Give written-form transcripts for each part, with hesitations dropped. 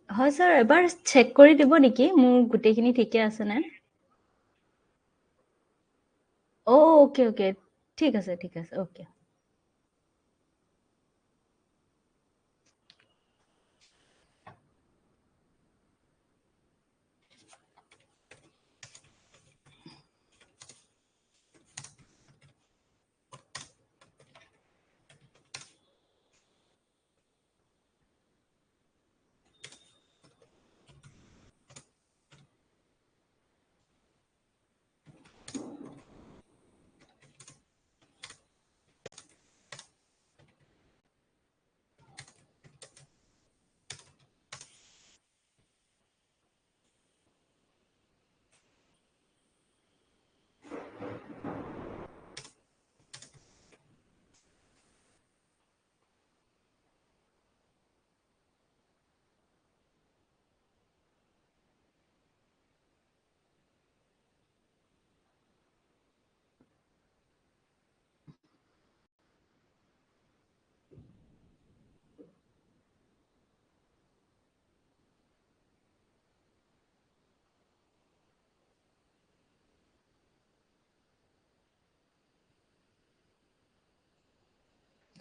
হয় স্যাৰ এবাৰ চেক কৰি দিব নেকি মোৰ গোটেইখিনি ঠিকে আছে নে ওকে ওকে ঠিক আছে okay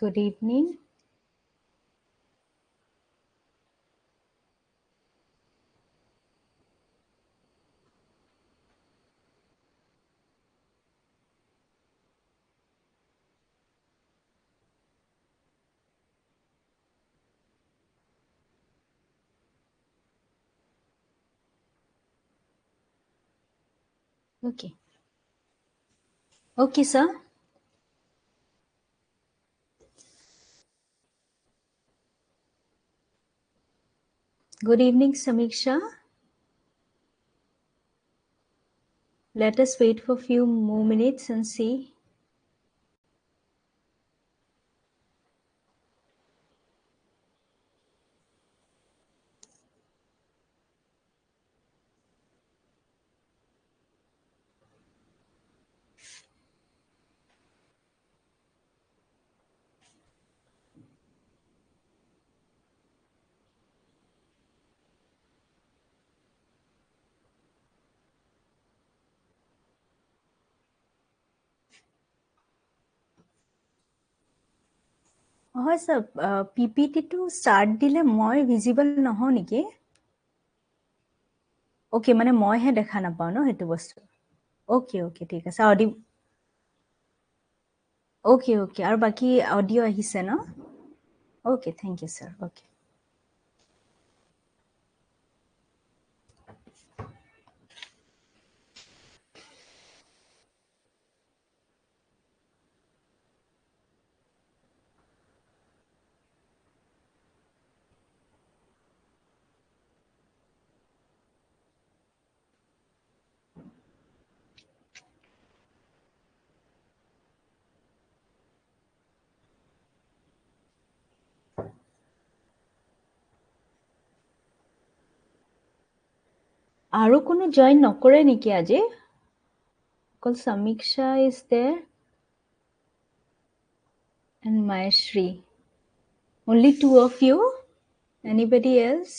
good evening okay sir good evening সমীক্ষা let us wait for few more minutes and see হয় স্যার পিপিটিটো স্টার্ট দিলে মই ভিজিবল নহওঁ নেকি ওকে মানে মইহে দেখা নাপাওঁ ন সেইটো বস্তু ওকে ঠিক আছে ওকে আৰু বাকী অডিঅ' আহিছে ন okay thank you sir okay আৰু কোনো জইন নকৰে নেকি আজি অকল সমীক্ষা ইজ দেৰ and Mayashri. Only two of you? Anybody else?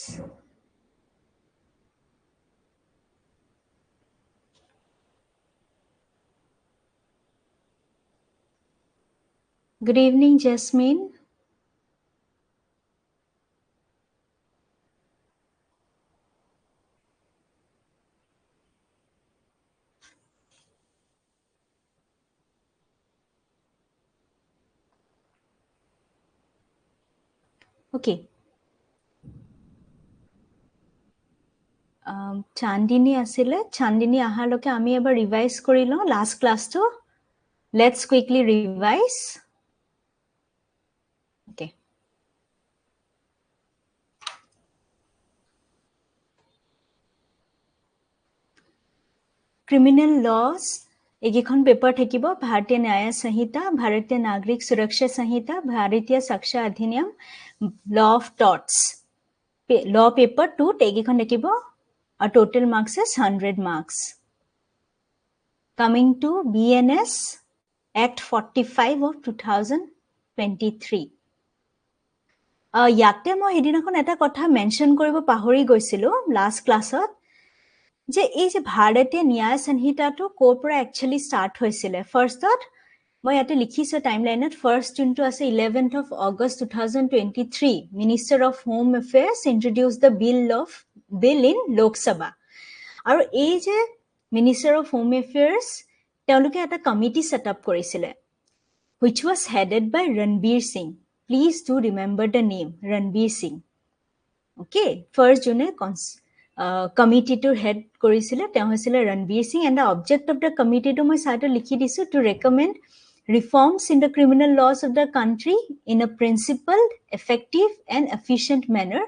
Good evening, Jasmine. Okay. Chandini asile. Chandini ahaloke ami ebar revise korilo last class to. Let's quickly revise. Okay. Criminal laws. एगिखन paper থাকিব भारतीय न्याय संहिता भारतीय नागरिक सुरक्षा संहिता भारतीय साक्ष्य अधिनियम law of torts law paper 2 एगिखन থাকিব और total marks is 100 marks coming to BNS Act 45 of 2023 ইয়াতে মই সেইদিনাখন এটা কথা মেনশ্যন কৰিব পাহৰি গৈছিলোঁ লাষ্ট ক্লাছত, যে এই যে ভাৰতীয় ন্যায় সংহিতাটো ক'ৰ পৰা একচুৱেলি ষ্টাৰ্ট হৈছিলে। ফাৰ্ষ্টত মই ইয়াতে লিখিছোঁ টাইমলাইনত, ফাৰ্ষ্ট যোনটো আছে 11th of August 2023, minister of home affairs introduce the bill in Lok Sabha. আৰু এই যে মিনিষ্টাৰ অফ হোম এফেয়াৰ্ছ তেওঁলোকে এটা কমিটি ছেট আপ কৰিছিলে, which was headed by Ranbir Singh. Please do remember the name, Ranbir Singh. Okay, first jone committee to head korisile te hoisile Ranbir Singh, and the object of the committee to moi side likhi disu, to recommend reforms in the criminal laws of the country in a principled, effective and efficient manner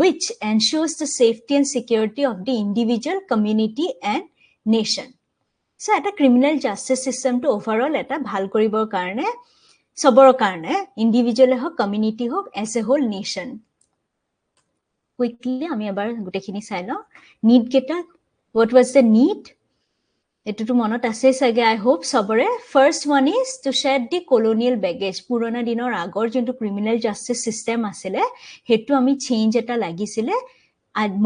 which ensures the safety and security of the individual, community and nation. So eta criminal justice system to overall eta bhal koribor karone সবৰ কাৰণে, individual হওক, community হওক, as a whole nation. Quickly আমি এবাৰ গোটেইখিনি চাই লওঁ। Need কেইটা, হোৱাট ৱাজ দ্য নিড, এইটোতো মনত আছে চাগে আই হোপ সবৰে। First one is to shed the colonial baggage. পুৰণা দিনৰ আগৰ যোনটো ক্ৰিমিনেল জাষ্টিচ চিষ্টেম আছিলে সেইটো আমি চেঞ্জ এটা লাগিছিলে,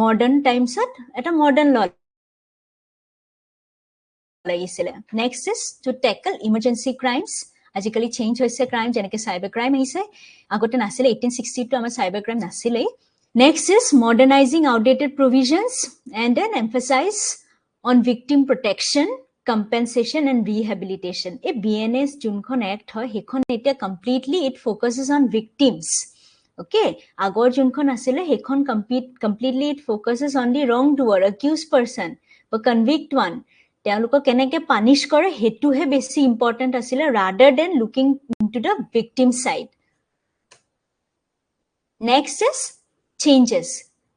মডাৰ্ণ টাইমছত এটা মডাৰ্ণ ল লাগিছিলে। Next is to tackle emergency crimes. আজিকালি চেঞ্জ হৈছে ক্ৰাইম, যেনেকৈ চাইবাৰ ক্ৰাইম আহিছে, আগতে নাছিলে। 1860টো আমাৰ চাইবাৰ ক্ৰাইম নাছিলেই। Next is modernising outdated provisions and then emphasise on victim protection, compensation and rehabilitation. এই BNS যোনখন এক্ট হয় সেইখন এতিয়া completely it focuses on victims. Okay, আগৰ যোনখন আছিলে সেইখন completely it focuses on the wrong doer, accused person বা কনভিক্ট ওৱান। তেওঁলোকক কেনেকৈ পানিছ কৰে সেইটোহে বেছি ইম্পৰ্টেণ্ট আছিলে, rather than looking into the victim side. Next is changes.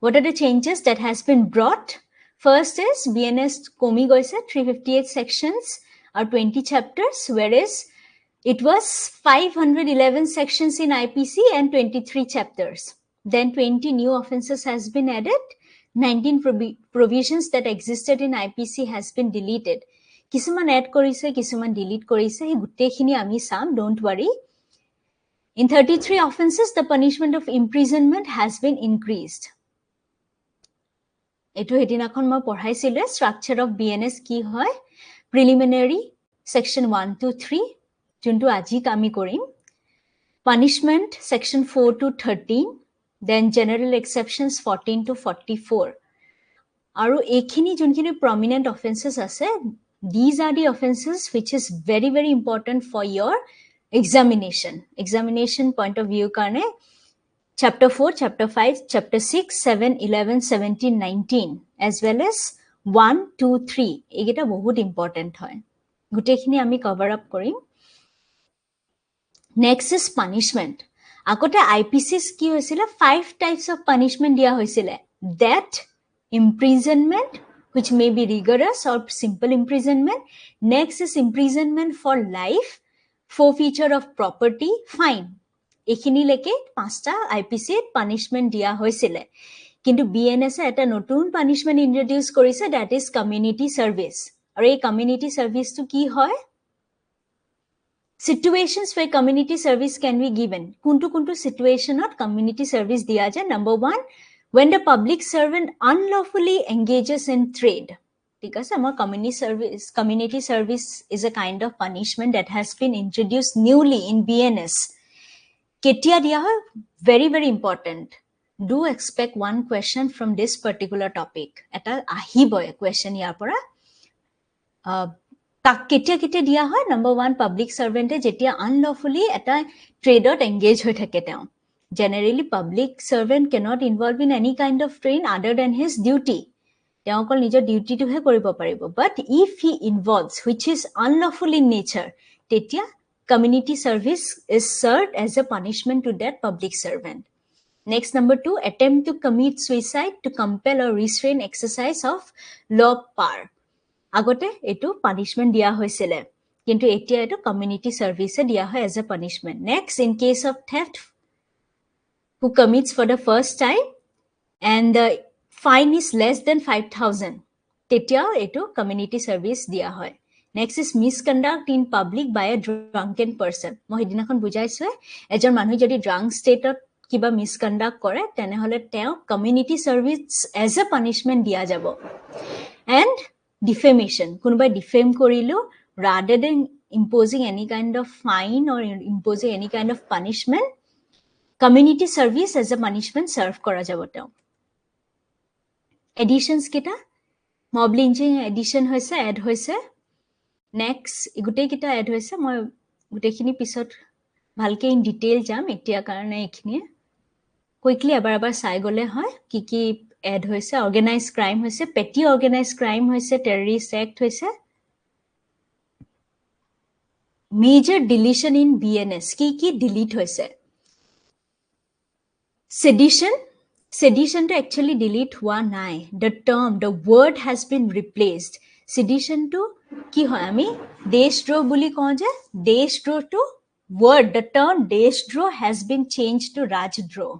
What are the changes that has been brought? First is BNS কমি গৈছে 358 sections আৰু 20 chapters, whereas it was 511 sections in IPC and 23 chapters. Then 20 new offenses has been added. 19 provisions that existed in IPC has been deleted. কিছুমান add কৰিছে, কিছুমান delete কৰিছে, সেই গোটেইখিনি আমি চাম, don't worry. In 33 offenses, the punishment of imprisonment has been increased. এইটো সেইদিনাখন মই পঢ়াইছিলে ষ্ট্ৰাকচাৰ অফ BNS কি হয়। প্ৰিলিমিনাৰী section 1 to 3, যোনটো আজি আমি কৰিম। Punishment section 4 to 13, then general exceptions 14 to 44. আৰু এইখিনি যোনখিনি prominent offenses আছে, these are the offenses which is very very important for your examination point of view কাৰণে chapter 4, chapter 5, chapter 6, 7, 11, 17, 19 as well as 1, 2, 3 এইকেইটা বহুত ইম্পৰ্টেণ্ট হয়, গোটেইখিনি আমি কভাৰ আপ কৰিম। Next is punishment. আগতে IPCs কি হৈছিলে, 5 types of punishment দিয়া হৈছিলে। Death, imprisonment which may be rigorous or simple imprisonment. Next is imprisonment for life, forfeiture of property, fine. এইখিনিলৈকে 5টা IPC পানিছমেণ্ট দিয়া হৈছিলে। কিন্তু BNS এটা নতুন পানিছমেণ্ট ইন্ট্ৰডিউচ কৰিছে, দ্যাট ইজ কমিউনিটি সাৰ্ভিস। আৰু এই কমিউনিটি সাৰ্ভিসটো কি হয়? Situations where community service can be given. Kuntu situationot community service diya jay. Number 1, when the public servant unlawfully engages in trade. ঠিক আছে, আমাৰ community service is a kind of punishment that has been introduced newly in BNS. কেতিয়া দিয়া হয়? Very very important. Do expect one question from this particular topic. এটা আহিবই question ইয়াৰ পৰা। তাক কেতিয়া কেতিয়া দিয়া হয়? নম্বৰ 1, পাব্লিক চাৰ্ভেণ্টে যেতিয়া আনলফুলি এটা ট্ৰেডত এংগেজ হৈ থাকে তেওঁ। Generally public servant cannot involve in any kind of trade other than his duty. তেওঁ অকল নিজৰ ডিউটিটোহে কৰিব পাৰিব। But if he involves which is unlawful in nature, তেতিয়া community service is served as a punishment to that public servant. Next number 2, attempt to commit suicide to compel or restrain exercise of law power. আগতে এইটো punishment দিয়া হৈছিলে, কিন্তু এতিয়া এইটো community সাৰ্ভিসে দিয়া হয় as a punishment. Next, in case of theft who commits for the first time and the fine is less than 5,000, তেতিয়াও এইটো কমিউনিটি সাৰ্ভিস দিয়া হয়। Next is misconduct in public by a drunken person. মই সেইদিনাখন বুজাইছোঁ, এজন মানুহ যদি drunk ষ্টেটত কিবা মিসকন্ডাক্ট কৰে তেনেহলে তেওঁ community service as a punishment দিয়া যাব and defamation কোনোবাই ডিফেম কৰিলো rather than imposing any kind of fine or imposing any kind of punishment community service as a punishment serve কৰা যাব তেওঁ additions কেটা mob lynching addition হৈছে add হৈছে next গুটেই কেটা add হৈছে মই গুটেইখিনি পিছত ভালকে ইন ডিটেইল যাম এতিয়া কাৰণে এইখিনি কুইকলি এবাৰ চাই গলে হয় কি এড হৈছে অর্গানাইজ ক্রাইম হৈছে পেটি অর্গানাইজ ক্রাইম হৈছে টেররিস্ট অ্যাক্ট হৈছে মেজর ডিলিশন ইন বিএনএস কি ডিলিট হৈছে sedition to actually delete hua nai the word has been replaced sedition to ki hoy ami deshdroh boli kau je deshdroh to word the term deshdroh has been changed to rajdroh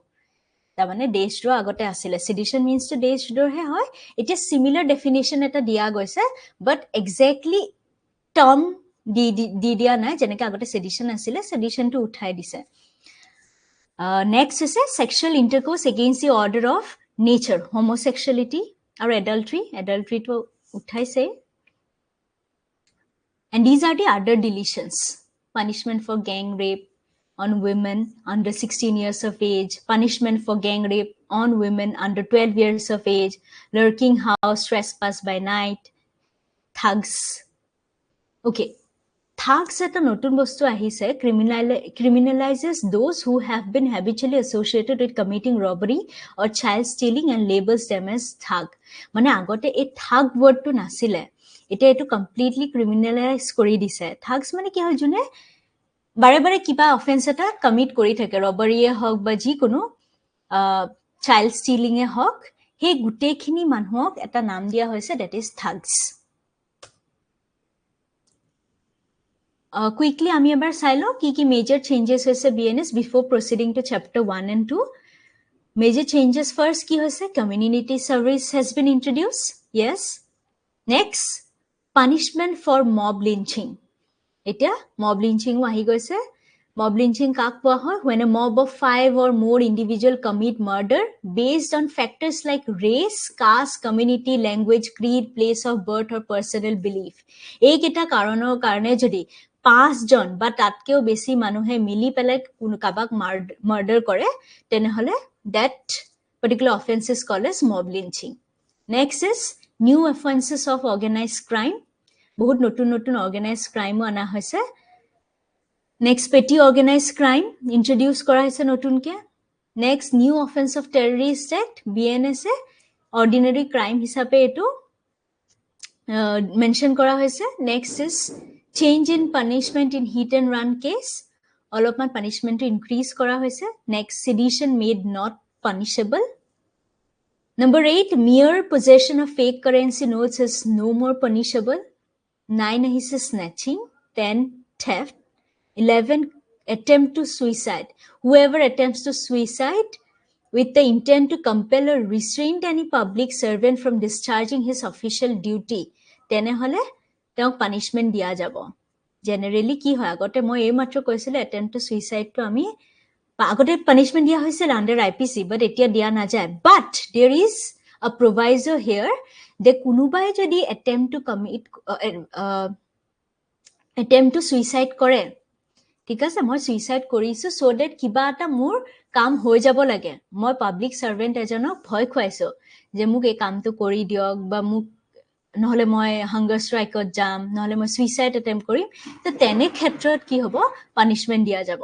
ta mane deshdroh agote asile sedition means to deshdroh he hoy it is similar definition eta dia goise but exactly term di dia nai jeneke agote sedition asile sedition to uthai dise next is a sexual intercourse against the order of nature homosexuality or adultery to uthaise and these are the other deletions punishment for gang rape on women under 16 years of age punishment for gang rape on women under 12 years of age lurking house trespass by night thugs okay thugs eta notun bostu ahise criminalizes those who have been habitually associated with committing robbery or child stealing and labels them as thug mane agote ei thug word to nasile eta etu completely criminalize kori dise thugs mane ki hoy june bare bare kiba offense eta commit kori thake robbery e hok ba ji kono child stealing e hok he gute khini manhok eta naam dia hoise that is thugs quickly আমি এবাৰ চাইলো কি major changes হৈছে BNS before proceeding to chapter 1 and 2 major changes first কি হৈছে community service has been introduced yes next punishment for mob lynching এতিয়া mob lynching আহি গৈছে mob lynching কাক কোৱা হয় when a mob of 5 or more individual commit murder based on factors like race caste community language creed place of birth or personal belief এই কেটা কাৰণৰ কাৰণে যদি 5 জন বা তাতকেও বেছি মানুহে মিলি পেলাই কাবাক মার্ডার করে তেনেহলে that particular offense is called as mob lynching next is new offenses of organized crime বহুত নতুন organized crime আনা হৈছে next petty organized crime introduce করা হৈছে নতুনকে next new offense of terrorist act BNS A ordinary crime হিসাবে এটো mention করা হৈছে next is change in punishment in hit and run case অলপমান punishment increase করা হৈছে next sedition made not punishable number 8 mere possession of fake currency notes is no more punishable 9 ahise snatching 10 theft 11 attempt to suicide whoever attempts to suicide with the intent to compel or restrain any public servant from discharging his official duty তেনেহলে তেওঁ punishment দিয়া যাব generally কি হয় আগতে মই এই মাত্ৰ কৈছিলে attempt to suicide to আমি আগতে punishment দিয়া হৈছিল under IPC but এতিয়া দিয়া না যায় but there is a proviso here যে কোনোবাই যদি attempt to suicide কৰে ঠিক আছে মই সুইসাইড কৰিছো সো দ্যাট কিবা এটা মোৰ কাম হৈ যাব লাগে মই পাবলিক সাৰ্ভেন্ট এজনক ভয় খুৱাইছো যে মোক এই কামটো কৰি দিয়ক বা মোক নহলে মই হাঙ্গাৰ স্ট্ৰাইকত যাম নহলে মই সুইসাইড অ্যাটেম্প কৰিম তো তেনে ক্ষেত্ৰত কি হ'ব পানিশমেন্ট দিয়া যাব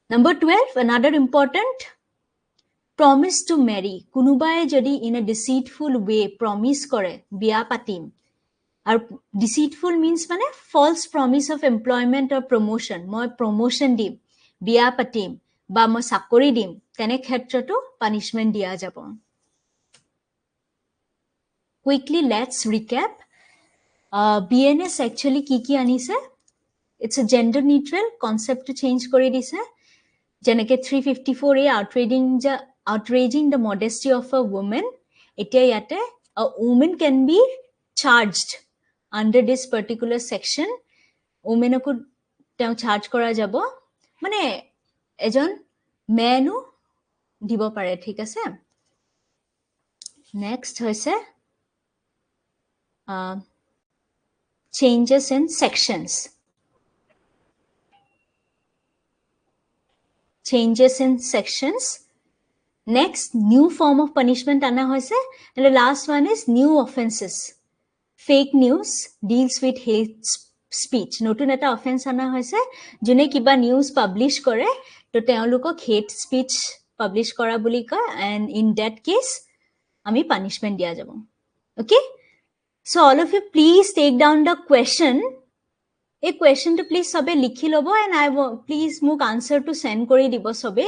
number 12 another important promise to marry কোনোবাই যদি in a deceitful way promise কৰে বিয়া পাতিম আর deceitful means মানে false promise of employment or promotion মই promotion দিম বিয়া পাতিম বা মই চাকৰি দিম তেনে ক্ষেত্ৰটো punishment দিয়া যাব quickly let's recap BNS actually কি আনিছে it's a gender neutral concept to change কৰি দিছে যেনেকে 354 a outraging the modesty of a woman এতিয়া ইয়াতে a woman can be charged under this particular section women ko teo charge kora jabo mane ejon menu দিব পাৰে ঠিক আছে next হৈছে changes in sections next new form of punishment ana hoise and the last one is new offenses fake news deals with hate speech notun eta offense ana hoise june kiba news publish kore to teolukok hate speech publish kora buli ka and in that case ami punishment dia jabo okay so all of you please take down the question a question to please sobe likhi lobo and I please muk answer to send kori dibo sobe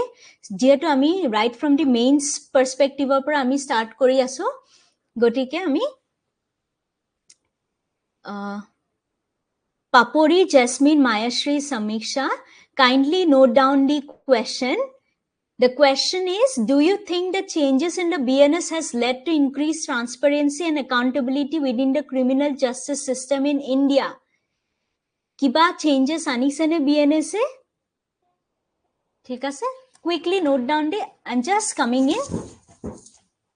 jehetu ami right from the mains perspective or ami start kori aso gotike ami Papori, Jasmine, Mayashri, Samiksha, kindly note down the question. The question is, do you think the changes in the BNS has led to increased transparency and accountability within the criminal justice system in India? Kiba changes anisane BNS e? Thik ase? Quickly note down the, I'm just coming in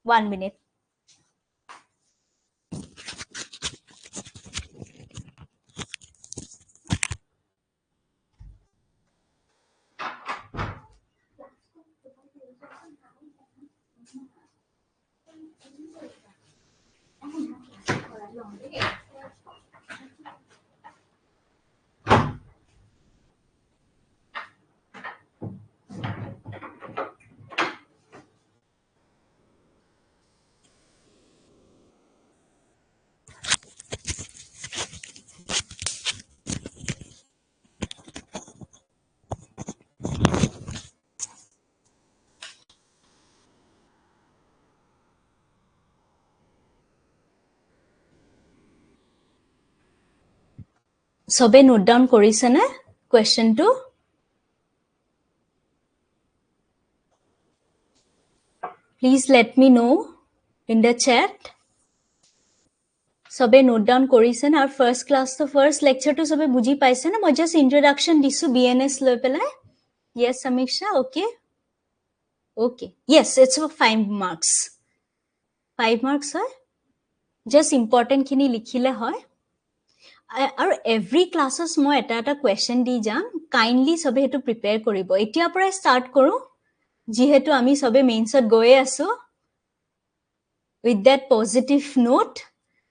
1 minute. Sobe note down korise na question to please let me know in the chat sobe note down korise na our first class to first lecture to sobe buji paise na moi just introduction disu BNS loi pelai yes Samiksha okay yes it's for 5 marks 5 marks hoy just important kini likhile hoy আৰু every classes মই এটা question দি যাম kindly সবে হেতু prepare কৰিব এতিয়া পৰা start কৰো যেহেতু আমি সবে মেইনছত গয়ে আছো with that positive note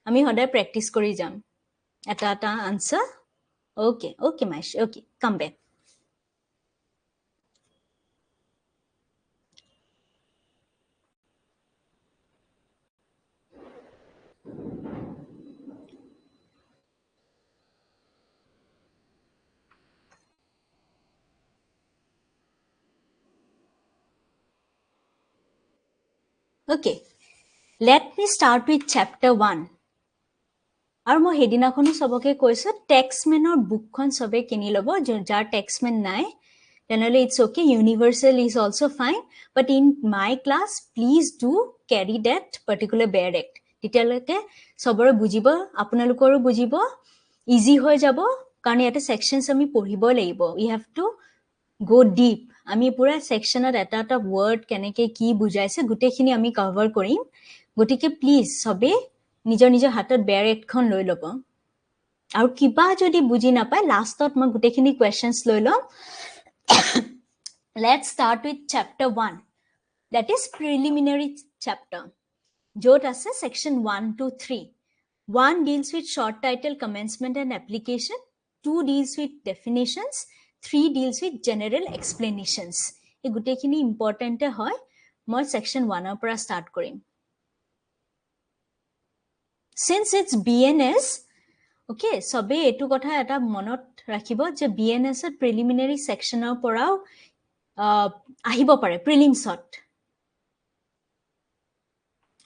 আমি হদায় practice কৰি যাম এটা answer okay Maish okay come back okay let me start with chapter 1 আৰু মই হেদিনাখনো সবকে কৈছো টেক্সমেনৰ বুকখন সবে কিনি লব যাৰ টেক্সমেন নাই তেনেহলে it's okay universal is also fine but in my class please do carry that particular bear act তেতিয়ালৈকে সবৰে বুজিব আপোনালোকৰো বুজিব ইজি হৈ যাব কাৰণ এটা সেকশনস আমি পঢ়িব লাগিব we have to go deep আমি পুৰা সেকশনত এটা ওয়াৰ্ড কেনেকে কি বুজাইছে গুটেখিনি আমি কভাৰ কৰিম গটিকে প্লিজ সবে নিজৰ হাতত বেয়াৰ একখন লৈ লব আৰু কিবা যদি বুজি নাপায় লাষ্টত মই গুটেখিনি কোৱেশ্চনস লৈ লম let's start with chapter 1 that is preliminary chapter jot ase section 1 to 3 1 deals with short title commencement and application 2 deals with definitions 3 deals with general explanations এই গুটেখিনি important হয় মই section 1 ৰ পৰা start কৰিম since it's BNS okay sobe etu kotha eta monot rakhibo je BNS er preliminary section or porao ahibo pare prelims hot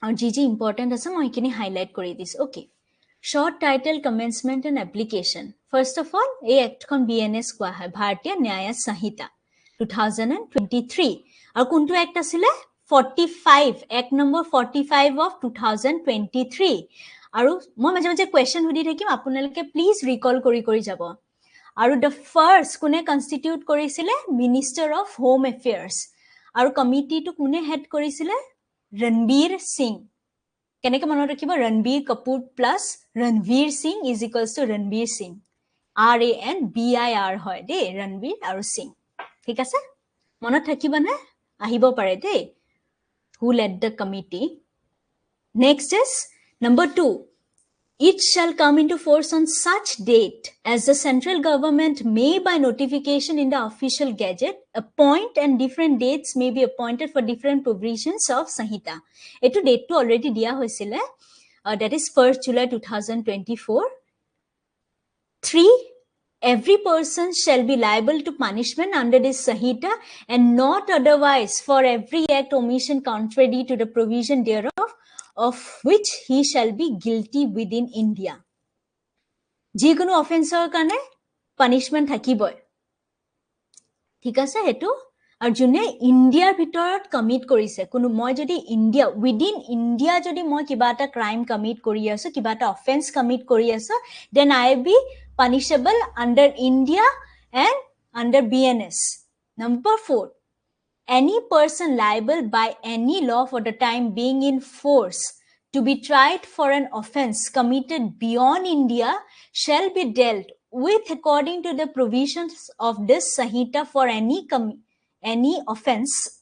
aur ji important ase moi kini highlight kori dis okay short title commencement and application first of all a act kon BNS kwa hai bharatiya nyaya sanhita 2023 aur kuntu act asile 45 act number 45 of 2023 আৰু মই মাজে মাজে question হুদি থাকিম আপোনালোকে please recall কৰি যাব আৰু the first কোনে কনস্টিটিউট কৰিছিলে মিনিষ্টাৰ অফ হোম এফেয়াৰ্স আৰু কমিটিটো কোনে হেড কৰিছিলে ৰণবীৰ সিং কেনেকৈ মনত ৰাখিব Ranbir Kapoor plus Ranbir Singh is equals to Ranbir Singh RANBIR হয় দেই ৰণবীৰ আৰু সিং ঠিক আছে মনত থাকিবনে আহিব পাৰে দেই who led the committee next is number 2 It shall come into force on such date as the central government may by notification in the official gazette appoint and different dates may be appointed for different provisions of Sanhita. Etu date to already dia hoisile that is 1st July 2024. 3. Every person shall be liable to punishment under this Sanhita and not otherwise for every act omission contrary to the provision thereof of which he shall be guilty within India. যিকোনো অফেন্সৰ কাৰণে punishment থাকিবই ঠিক আছে হেতু আৰু যোনে ইন্ডিয়াৰ ভিতৰত commit কৰিছে কোনো মই যদি ইন্ডিয়া উইদিন ইন্ডিয়া যদি মই কিবা এটা ক্ৰাইম কমিট কৰি আছো কিবা এটা অফেন্স কমিট কৰি আছো then I be punishable under India and under BNS. Number 4, any person liable by any law for the time being in force to be tried for an offense committed beyond India shall be dealt with according to the provisions of this Sanhita for any offense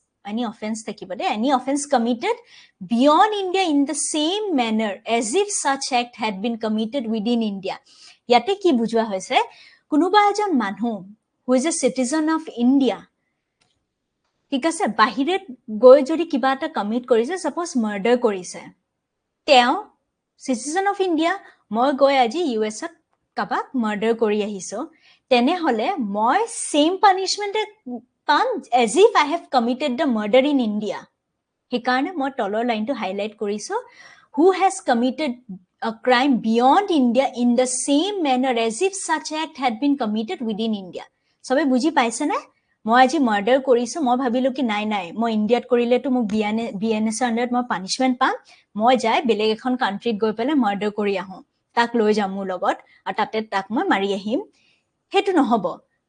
committed beyond India in the same manner as if such act had been committed within India. ইয়াতে কি বুজোৱা হৈছে কোনোবা এজন মানুহ who is a citizen of India ঠিক আছে বাহিৰত গৈ যদি কিবা এটা কমিট কৰিছে সাপোজ মাৰ্ডাৰ কৰিছে তেওঁ citizen of India মই গৈ আজি US ত কাবাক মাৰ্ডাৰ কৰি আহিছো তেনেহলে মই সেম পানিশমেন্ট পাম as if I have committed the murder in India সেইকাৰণে মই তলৰ লাইনটো হাইলাইট কৰিছো who has committed a crime beyond India in the same manner as if such act had been committed within India. সবে বুজি পাইছে না মই আজি মাৰ্ডাৰ কৰিছো মই ভাবিলো কি নাই নাই মই ইন্ডিয়াত কৰিলে তো মোক বিএনএস আন্ডাৰত মই পানিশমেন্ট পাম মই যাই বেলেগ এখন কান্ট্ৰীত গৈ পেলে মাৰ্ডাৰ কৰি আহো তাক লৈ যাম মোৰ লগত আৰু তাতে তাক মই মাৰি আহিম হেতু নহব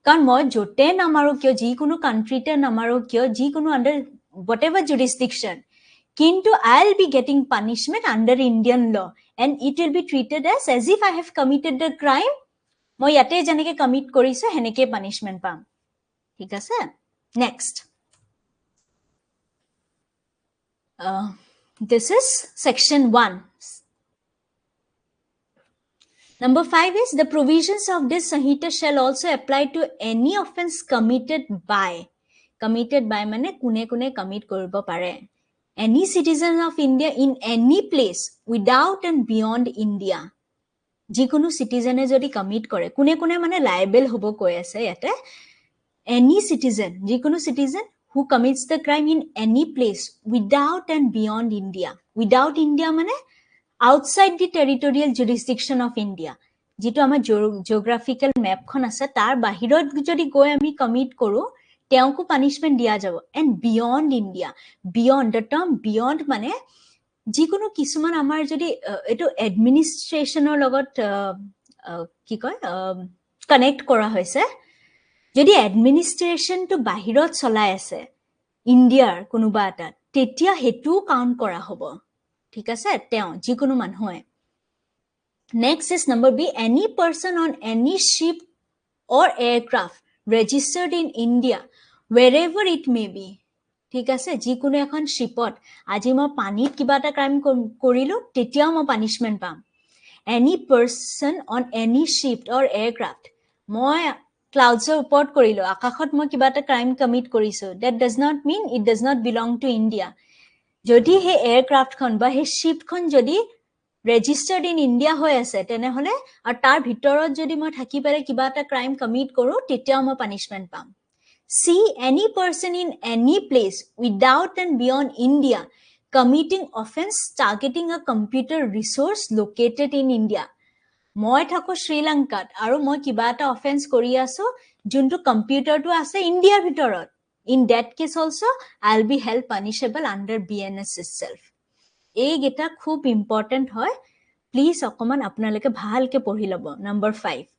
কাৰণ মই জতে নামাৰো কিয় যিকোনো কান্ট্ৰীতে নামাৰো কিয় যিকোনো আন্ডাৰ whatever jurisdiction কিন্তু I'll be getting punishment under Indian law and it will be treated as if I have committed the crime মই ইয়াতে জানেকে কমিট কৰিছো হেনেকে পানিশমেন্ট পাম ঠিক আছে next this is section 1 number 5 is the provisions of this Sanhita shall also apply to any offense committed by মানে কোনে কোনে কমিট কৰিব পাৰে any citizen of India in any place without and beyond India যিকোনো সিটিজেনে যদি commit কৰে কোনে কোনে মানে লায়াবল হ'ব কৈ আছে ইয়াতে any citizen যিকোনো citizen who commits the crime in any place without and beyond India মানে outside the territorial jurisdiction of India যেটো আমাৰ geographical map খন আছে তাৰ বাহিৰত যদি গৈ আমি কমিট কৰো তেওঁকো পানিশমেন্ট দিয়া যাব and beyond India beyond the term beyond মানে যিকোনো কিছুমান আমাৰ যদি এটো এডমিনিষ্ট্ৰেচনৰ লগত কি কয় কানেক্ট কৰা হৈছে যদি এডমিনিষ্ট্ৰেচনটো বাহিৰত চলাই আছে ইন্ডিয়াৰ কোনোবা এটা তেতিয়া হেতু কাউন্ট কৰা হ'ব ঠিক আছে তেওঁ যিকোনো মানুহে next is number B any person on any ship or aircraft registered in India wherever it may be ঠিক আছে যিকোনো এখন শিপত আজি মই পানীত কিবা এটা ক্ৰাইম কৰিলো তেতিয়াও মই পানিশমেন্ট পাম any person on any ship or aircraft মই ক্লাউডছৰ ওপৰত কৰিলো আকাশত মই কিবা এটা ক্ৰাইম কমিট কৰিছো that does not mean it does not belong to India যদি হে এয়াৰক্ৰাফট খন বা হে শিপ খন যদি registered in India হৈ আছে তেনেহলে আৰু তাৰ ভিতৰত যদি মই থাকি পাৰে কিবা এটা ক্ৰাইম কমিট কৰো তেতিয়াও মই পানিশমেন্ট পাম See any person in any place without and beyond India committing offense targeting a computer resource located in India. মই থাকো শ্ৰীলংকাত আৰু মই কিবা এটা অফেন্স কৰি আছো যোনটো কম্পিউটাৰটো আছে ইন্ডিয়াৰ ভিতৰত In that case also I'll be held punishable under BNS itself. এই গেটা খুব ইম্পৰ্টেন্ট হয় প্লিজ অকমান আপোনালোকে ভালকে পঢ়ি লব number 5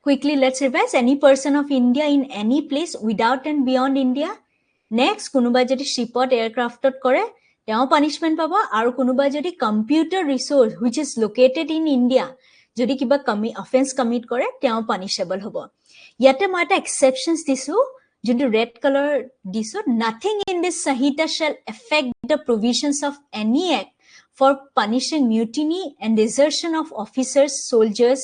Quickly, let's revise. Any person of India in any place without and beyond India. Next, কোনোবাই যদি শিপত এয়াৰক্ৰাফটত কৰে তেওঁ পানিশমেন্ট পাব আৰু কোনোবাই যদি computer resource which is located in India যদি কিবা অফেন্স কমিট কৰে তেওঁ পানিশেবল হ'ব ইয়াতে মই এটা এক্সেপশনস দিছো যোনটো ৰেড কালাৰ দিছো nothing in this Sanhita shall affect the provisions of any act for punishing mutiny and desertion of officers, soldiers,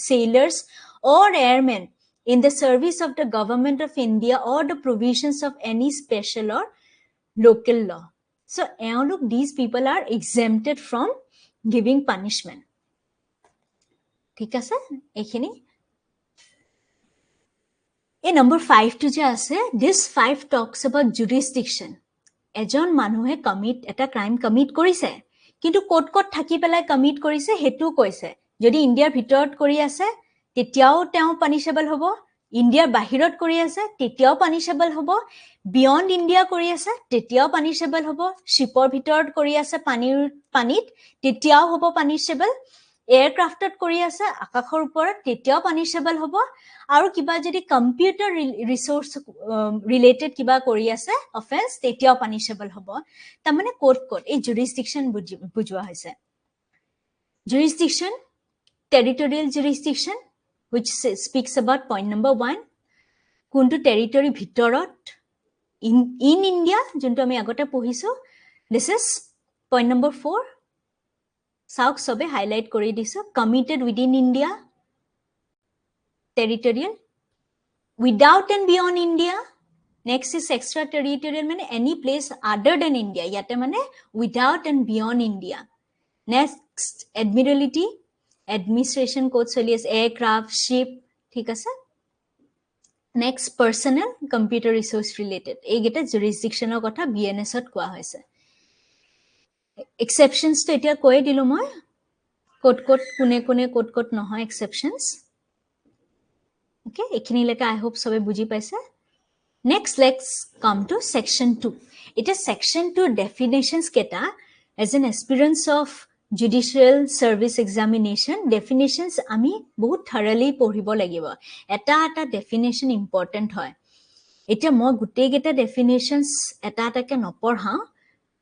sailors or airmen in the service of the government of India or the provisions of any special or local law. So, look, these people are exempted from giving punishment. ঠিক আছে এইখিনি এই number 5 to je ase this 5 talks about jurisdiction এজন মানুহে commit এটা crime commit কৰিছে কিন্তু coat coat থাকি পেলাই কমিট কৰিছে হেতু কৈছে যদি ইন্ডিয়াৰ ভিতৰত কৰি আছে তেতিয়াও তেওঁ পানিশেবল হ'ব ইন্ডিয়াৰ বাহিৰত কৰি আছে তেতিয়াও পানিশেবল হ'ব বিয়ন্ড ইন্ডিয়া কৰি আছে তেতিয়াও পানিশেবল হ'ব শিপৰ ভিতৰত কৰি আছে পানীত তেতিয়াও হ'ব পানিশেবল এয়াৰক্ৰাফটত কৰি আছে আকাশৰ ওপৰত তেতিয়াও পানিশেবল হ'ব আৰু কিবা যদি কম্পিউটাৰ ৰিসোৰ্স ৰিলেটেড কিবা কৰি আছে অফেন্স তেতিয়াও পানিশেবল হ'ব তাৰমানে কোট এই জুৰিসডিকশন বুজোৱা হৈছে jurisdiction territorial jurisdiction which speaks about point number 1 কোনটো টেৰিটৰি ভিতৰত in India যোনটো আমি আগতে পঢ়িছো this is point number 4 সাউক সবে হাইলাইট কৰি দিছো committed within India territorial without and beyond India next is extraterritorial মানে any place other than India ইয়াতে মানে without and beyond India next admiralty administration code চলি আছে aircraft ship ঠিক আছে next personnel computer resource related এইগেটা jurisdictionৰ কথা BNS ত কোৱা হৈছে exceptions তো এতিয়া কৈ দিলো মই কোট কোনে কোট নহয় exceptions okay এখিনি লেকা I hope সবে বুজি পাইছে next let's come to section 2 it is section 2 definitions keta as an aspirants of judicial service examination definitions ami bahut thoroughly পঢ়িব লাগিব এটা definition important হয় এটা মই গুটেই গেটা definitions এটা এটাকে নপঢ়া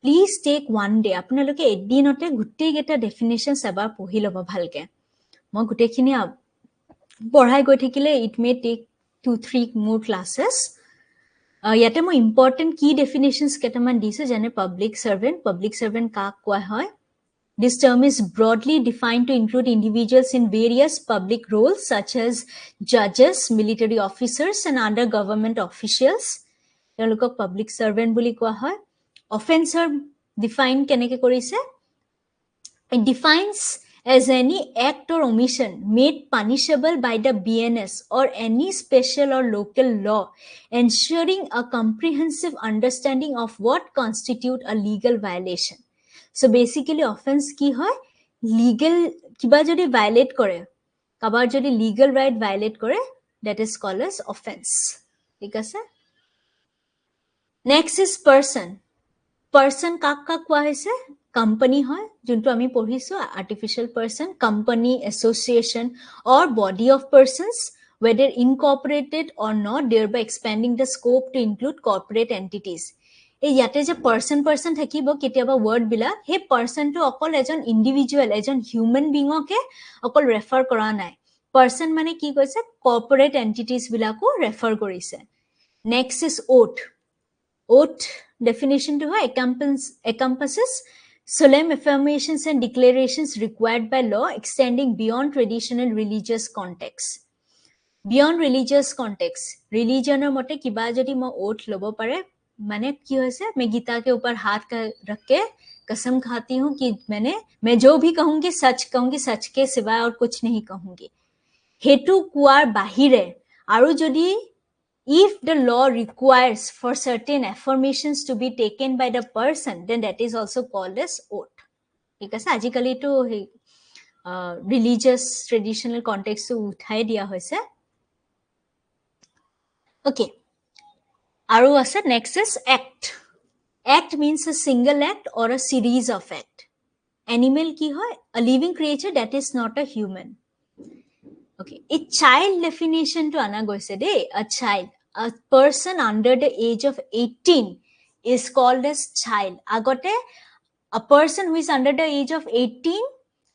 please take one day আপোনালোকে এদিনতে গুটেই গেটা definitions এবাৰ পঢ়ি লব ভালকে মই গুটেইখিনি পঢ়াই গৈ থাকিলে it may take 2-3 more classes ইয়াতে মই important key definitions কেটামান দিছো যেনে public servant কাক কোৱা হয় This term is broadly defined to include individuals in various public roles such as judges, military officers and other government officials. তেওঁলোকক public servant বুলি কোৱা হয় offenser define কেনেকে কৰিছে It defines as any act or omission made punishable by the BNS or any special or local law ensuring a comprehensive understanding of what constitute a legal violation. So basically offense কি হয় legal কিবা যদি violate কৰে কাবাৰ যদি legal right violate কৰে that is called as offense ঠিক আছে next is person কাক কোৱা হৈছে company হয় যোনটো আমি পঢ়িছো artificial person company association or body of persons whether incorporated or not thereby expanding the scope to include corporate entities এই ইয়াতে যে person থাকিব কেতিয়াবা word বিলাক হে person to অকল এজন individual এজন human being কে অকল refer কৰা নাই person মানে কি কৈছে corporate entities বিলাকো refer কৰিছে next is oath definition to encompasses solemn affirmations and declarations required by law extending beyond traditional religious context beyond religious context religionৰ মতে কিবা যদি মই oath লব পাৰে माने की होइसे मैं गीता के ऊपर हाथ रख के कसम खाती हूं कि मैं जो भी कहूंगी सच के सिवाय और कुछ नहीं कहूंगी हेतु कुआर बाहिरे आरो जदि if the law requires for certain affirmations to be taken by the person then that is also called as oath ঠিক আছে আজিকালি তো religious traditional context উঠাই দিয়া হৈছে okay Aru ase next is act. Act means a single act or a series of act. Animal ki hoy a living creature that is not a human. Okay, a child definition to ana goise de, a child, a person under the age of 18 is called as child. Agote a person who is under the age of 18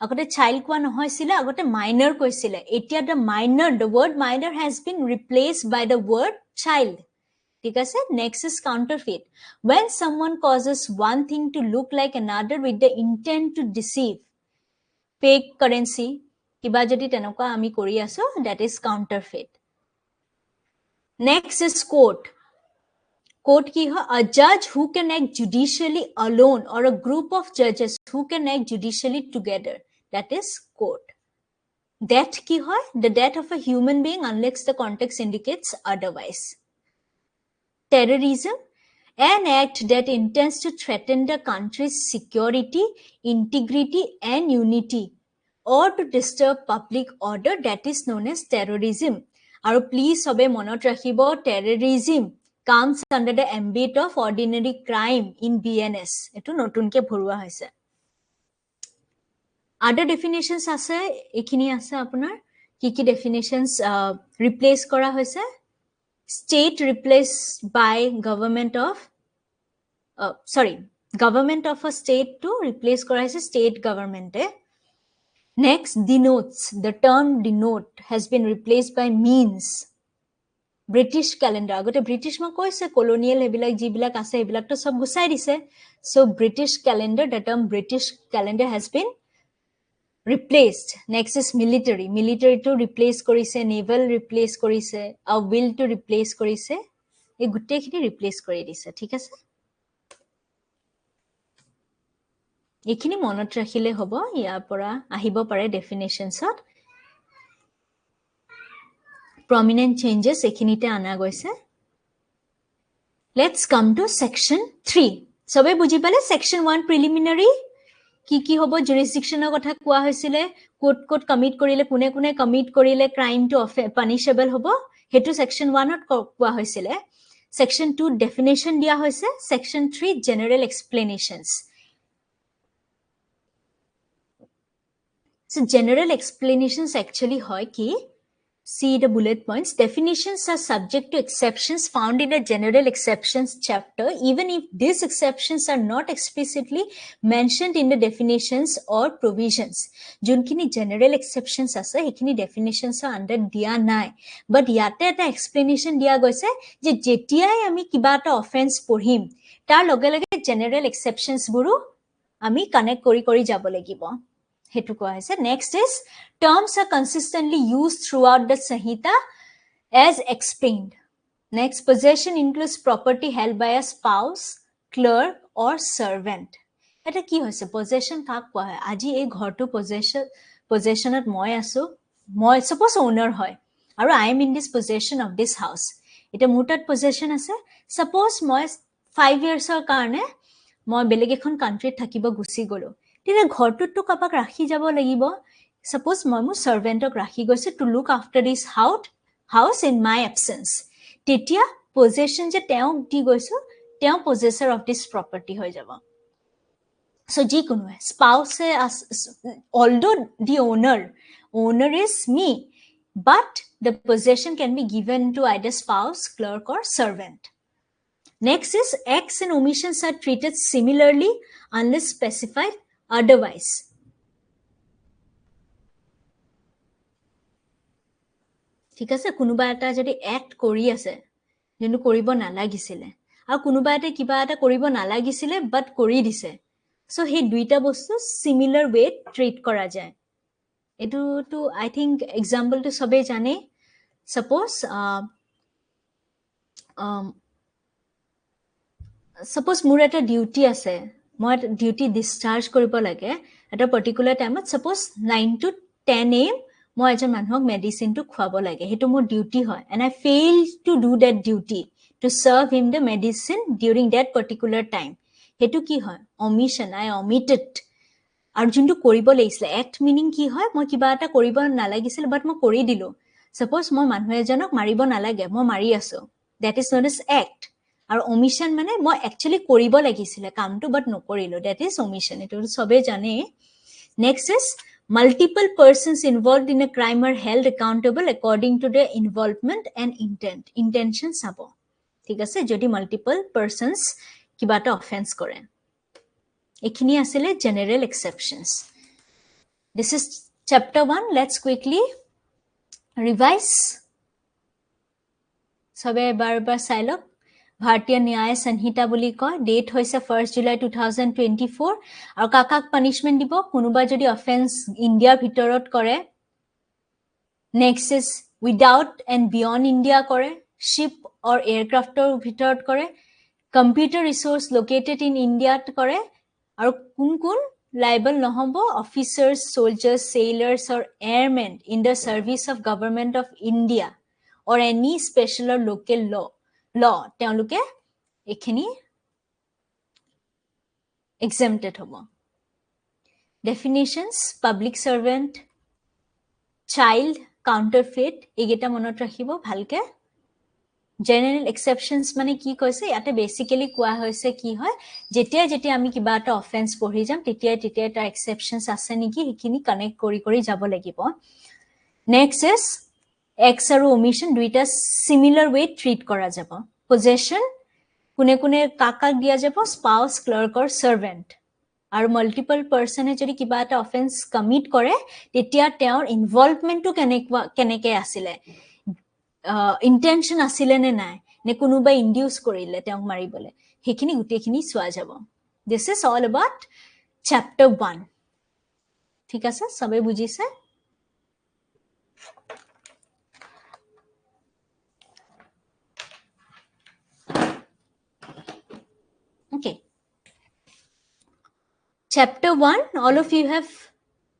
agote child koa nohoisile, agote minor koisile. Etia the minor, the word minor has been replaced by the word child. ঠিক আছে, next is counterfeit. When someone causes one thing to look like another with the intent to deceive, fake currency, কিবা যদি তেনেকুৱা আমি কৰি আছো, that is counterfeit. Next is court. Court ki hai? A judge who can act judicially alone or a group of judges who can act judicially together, that is court. Death ki hai? The death of a human being unless the context indicates otherwise. Terrorism, an act that intends to threaten the country's security, integrity and unity or to disturb public order, that is known as terrorism. Aru please sobe monot rakhibo, terrorism comes under the ambit of ordinary crime in BNS. Etu notunke bhorua hoise. Other definitions ase, ekhini ase apunar ki definitions replace kora hoise. State replaced by government of government of a state to replace kora hoise state government. Next, denotes. The term denote has been replaced by means. British calendar. Agote British ma koise colonial hebilak jibilak ase hebilak to sob gusai dise. So British calendar, the term British calendar has been replaced. Next is military. Military to replace korise, naval replace korise, a will to replace korise. Ei guttei khini replace kori dise. Thik ase? Ekhini monot rakhile hobo, iar pora ahibo pare definitions ot. Prominent changes ekhinite ana goise. Let's come to section 3. Sobe buji pale section 1 preliminary কি হব jurisdictionৰ কথা কোৱা হৈছিলে, coat commit কৰিলে, কোনে commit কৰিলে crime two punishable হব, হেতু section 1 ত কোৱা হৈছিলে. section 2 definition দিয়া হৈছে, section 3 general explanations. So general explanations actually hoy ki, see the bullet points. Definitions are subject to exceptions found in the general exceptions chapter, even if these exceptions are not explicitly mentioned in the definitions or provisions. Junkini general exceptions ase, ekini definitions are under dia nai. But yate eta explanation dia goise, je jetiai ami kiba eta offense porhim, tar loge loge general exceptions buru ami connect kori jabo lagibo. Hetu koa hoise. Next is, terms are consistently used throughout the Sanhita as explained. Next, possession includes property held by a spouse, clerk or servant. Eta ki hoise? Possession kaak koa hoy? Aji ei ghor tu possession at moi asu, moi suppose owner hoy, aru I am in this possession of this house. Eta mur tat possession ase. Suppose moi 5 years or karone moi beleg ekhon country thakibo gusi golo, তেতিয়া ঘৰটোত তো কাবাক ৰাখি যাব লাগিব. Suppose মই মোৰ servantক ৰাখি গৈছে to look after this house in my absence. তেতিয়া possession যে তেওঁ দি গৈছো, তেওঁ possessor of this property হৈ যাব. So যিকোনো spouse, although the owner is me, but the possession can be given to either spouse, clerk or servant. Next is, acts and omissions are treated similarly unless specified otherwise. ঠিক আছে, কোনোবা এটা যদি act কৰি আছে যেন কৰিব নালাগিছিলে, আৰু কোনোবা এটা কিবা এটা কৰিব নালাগিছিলে বাট কৰি দিছে, সো সেই দুইটা বস্তু সিমিলার ওয়ে ট্রিট করা যায়. এটু তো আই থিংক এক্সাম্পল তো সবে জানে. সাপোজ মোৰ এটা ডিউটি আছে, মই ডিউটি ডিসচাৰ্জ কৰিব লাগে এটা পার্টিকুলার টাইমত. সাপোজ 9 to 10 AM মই এজন মানুহক মেডিসিনটো খুৱাব লাগে, হেতু মোৰ ডিউটি হয়, and I fail to do that duty to serve him the medicine during that particular time. হেতু কি হয়? অমিশন. I omitted. আৰু যোনটো কৰিব লাগিছিলে, এক্ট মিনিং কি হয়? মই কিবা এটা কৰিব নালাগিছিল বাট মই কৰি দিলো. সাপোজ মই মানুহ এজনক মাৰিব নালাগে, মই মাৰি আছো, that is not as act. আৰু অমিশন মানে মই একচুয়ালি কৰিব লাগিছিলে কামটো বাট নকৰিলো, দ্যাট ইজ অমিশন. এটো সবে জানে. Next is Multiple persons involved in a crime are held accountable according to their involvement and intent. Intention sabo. ঠিক আছে, যদি multiple persons কিবা এটা offense কৰে। এইখিনি আছিলে general exceptions. This is chapter 1. Let's quickly revise. সবে এবাৰ চাই লওক। ভাৰতীয় ন্যায় সংহিতা বুলি কয়, ডেট হৈছে 1 জুলাই 2024, আৰু কাক পানিশমেন্ট দিব, কোনোবা যদি অফেন্স ইণ্ডিয়াৰ ভিতৰত কৰে, next is without and beyond India কৰে, শ্বিপ অৰ এয়াৰক্ৰাফ্টৰ ভিতৰত কৰে, কম্পিউটাৰ ৰিচোৰ্চ লোকেটেড ইন ইণ্ডিয়াত কৰে, আৰু কোন কোন লাইবল নহ'ব, officers, soldiers, sailors or airmen in the service of government of India or any special or local law তেওঁলোকে এইখিনি exempted হ'ব। Definitions: public servant, child, counterfeit, এইকেইটা মনত ৰাখিব ভালকে। জেনেৰেল এক্সেপশ্যনছ মানে কি কৈছে, ইয়াতে বেচিকেলি কোৱা হৈছে কি হয়, যেতিয়া আমি কিবা এটা অফেন্স পঢ়ি যাম তেতিয়া তাৰ এক্সেপশ্যনছ আছে নেকি সেইখিনি কানেক্ট কৰি যাব লাগিব। নেক্সট ইজ এক্স আৰু ওমিশন দুইটা সিমিলাৰ ৱে ট্ৰিট কৰা যাব। পজেশ্যন কোনে কোনে কাক দিয়া যাব, স্পাউছ, ক্লাৰ্ক অৰ সাৰ্ভেন্ট। আৰু মাল্টিপল পাৰ্চনে যদি কিবা এটা অফেন্স কমিট কৰে তেতিয়া তেওঁৰ ইনভলভমেন্টটো কেনেকে আছিলে, ইন্টেনশন আছিলে নে নাই, নে কোনোবাই ইনডিউচ কৰিলে তেওঁক মাৰিবলৈ, সেইখিনি গোটেইখিনি চোৱা যাব। This is all about chapter 1। ঠিক আছে, সবে বুজিছে? Okay. Chapter 1, all of you have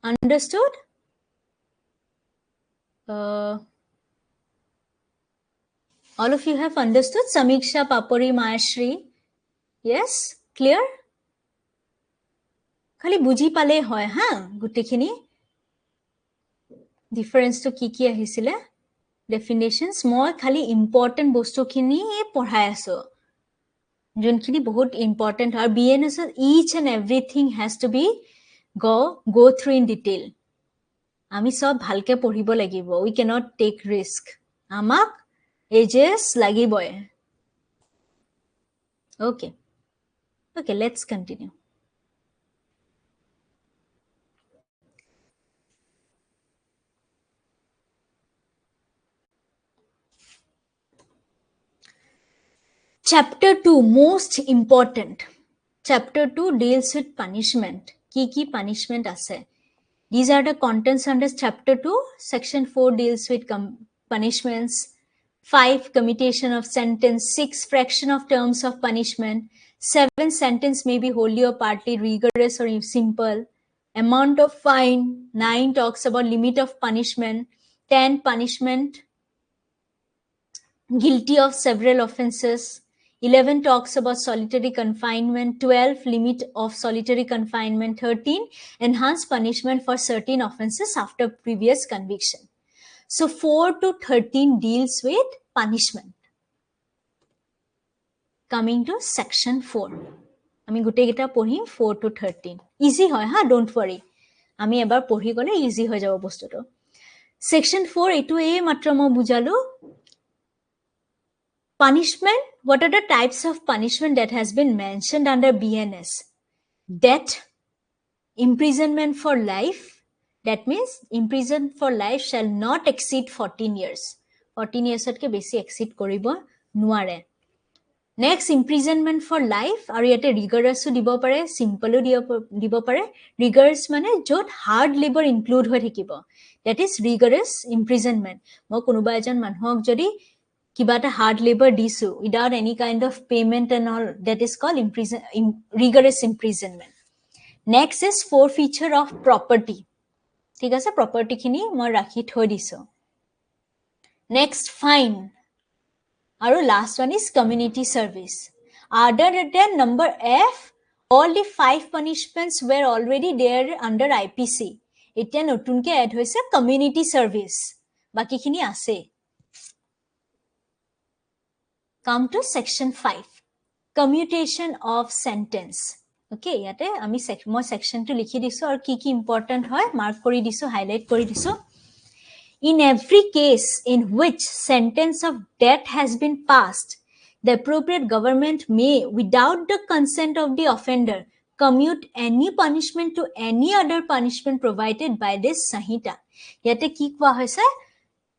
understood? All of you have understood? Samiksha, Papori, Mayashri? Yes? Clear? খালি বুজি পালে হয় হা গুটেখিনি ডিফারেন্স তো কি আহিছিলে ডেফিনেশনস মই খালি ইম্পর্টেন্ট বস্তুখিনি পঢ়াই আছো যোনখিনি বহুত important are BNS each and everything has to be go through in detail আমি সব ভালকে পঢ়িব লাগিব we cannot take risk আমাক এজেস লাগিবই okay let's continue Chapter 2, most important. Chapter 2 deals with punishment. Ki punishment ase. These are the contents under Chapter 2. Section 4 deals with punishments. 5, commutation of sentence. 6, fraction of terms of punishment. 7, sentence may be wholly or partly rigorous or simple. Amount of fine. 9, talks about limit of punishment. 10, punishment guilty of several offenses. 11 talks about solitary confinement. 12 limit of solitary confinement. 13 enhanced punishment for certain offenses after previous conviction. So 4 to 13 deals with punishment. Coming to section 4. আমি গুটে গিটা পঢ়িম 4 to 13. Easy হয় হা, don't worry. আমি এবাৰ পঢ়ি গলে easy হৈ যাব বস্তুটো. Section 4 এটো মাত্ৰ মই বুজালো. Punishment, what are the types of punishment that has been mentioned under BNS? Death, imprisonment for life, that means imprisonment for life shall not exceed 14 years. 14 years atke besi exceed koribo nuare. Next, imprisonment for life, aru yate rigorous dibo pare, simple dibo pare. Rigorous mane jot hard labor include hoi thakibo. That is rigorous imprisonment. Mo konoba ejon manhok jodi কিবা এটা hard labor দিছো without any kind of payment and all, that is called rigorous imprisonment. Next is forfeiture of property. ঠিক আছে, property খিনি মই ৰাখি থৈ দিছো. Next, fine. আৰু last one is community service. Other than number F, all the 5 punishments were already there under IPC. এতিয়া নতুনকে add হৈছে community service. বাকি খিনি আছে. Come to section 5, commutation of sentence. Okay ইয়াতে আমি মই সেকশনটো লিখি দিছো আৰু কি কি ইম্পৰ্টেন্ট হয় মাৰ্ক কৰি দিছো হাইলাইট কৰি দিছো In every case in which sentence of death has been passed, the appropriate government may, without the consent of the offender, commute any punishment to any other punishment provided by this Sanhita. Yate ki koa hoise?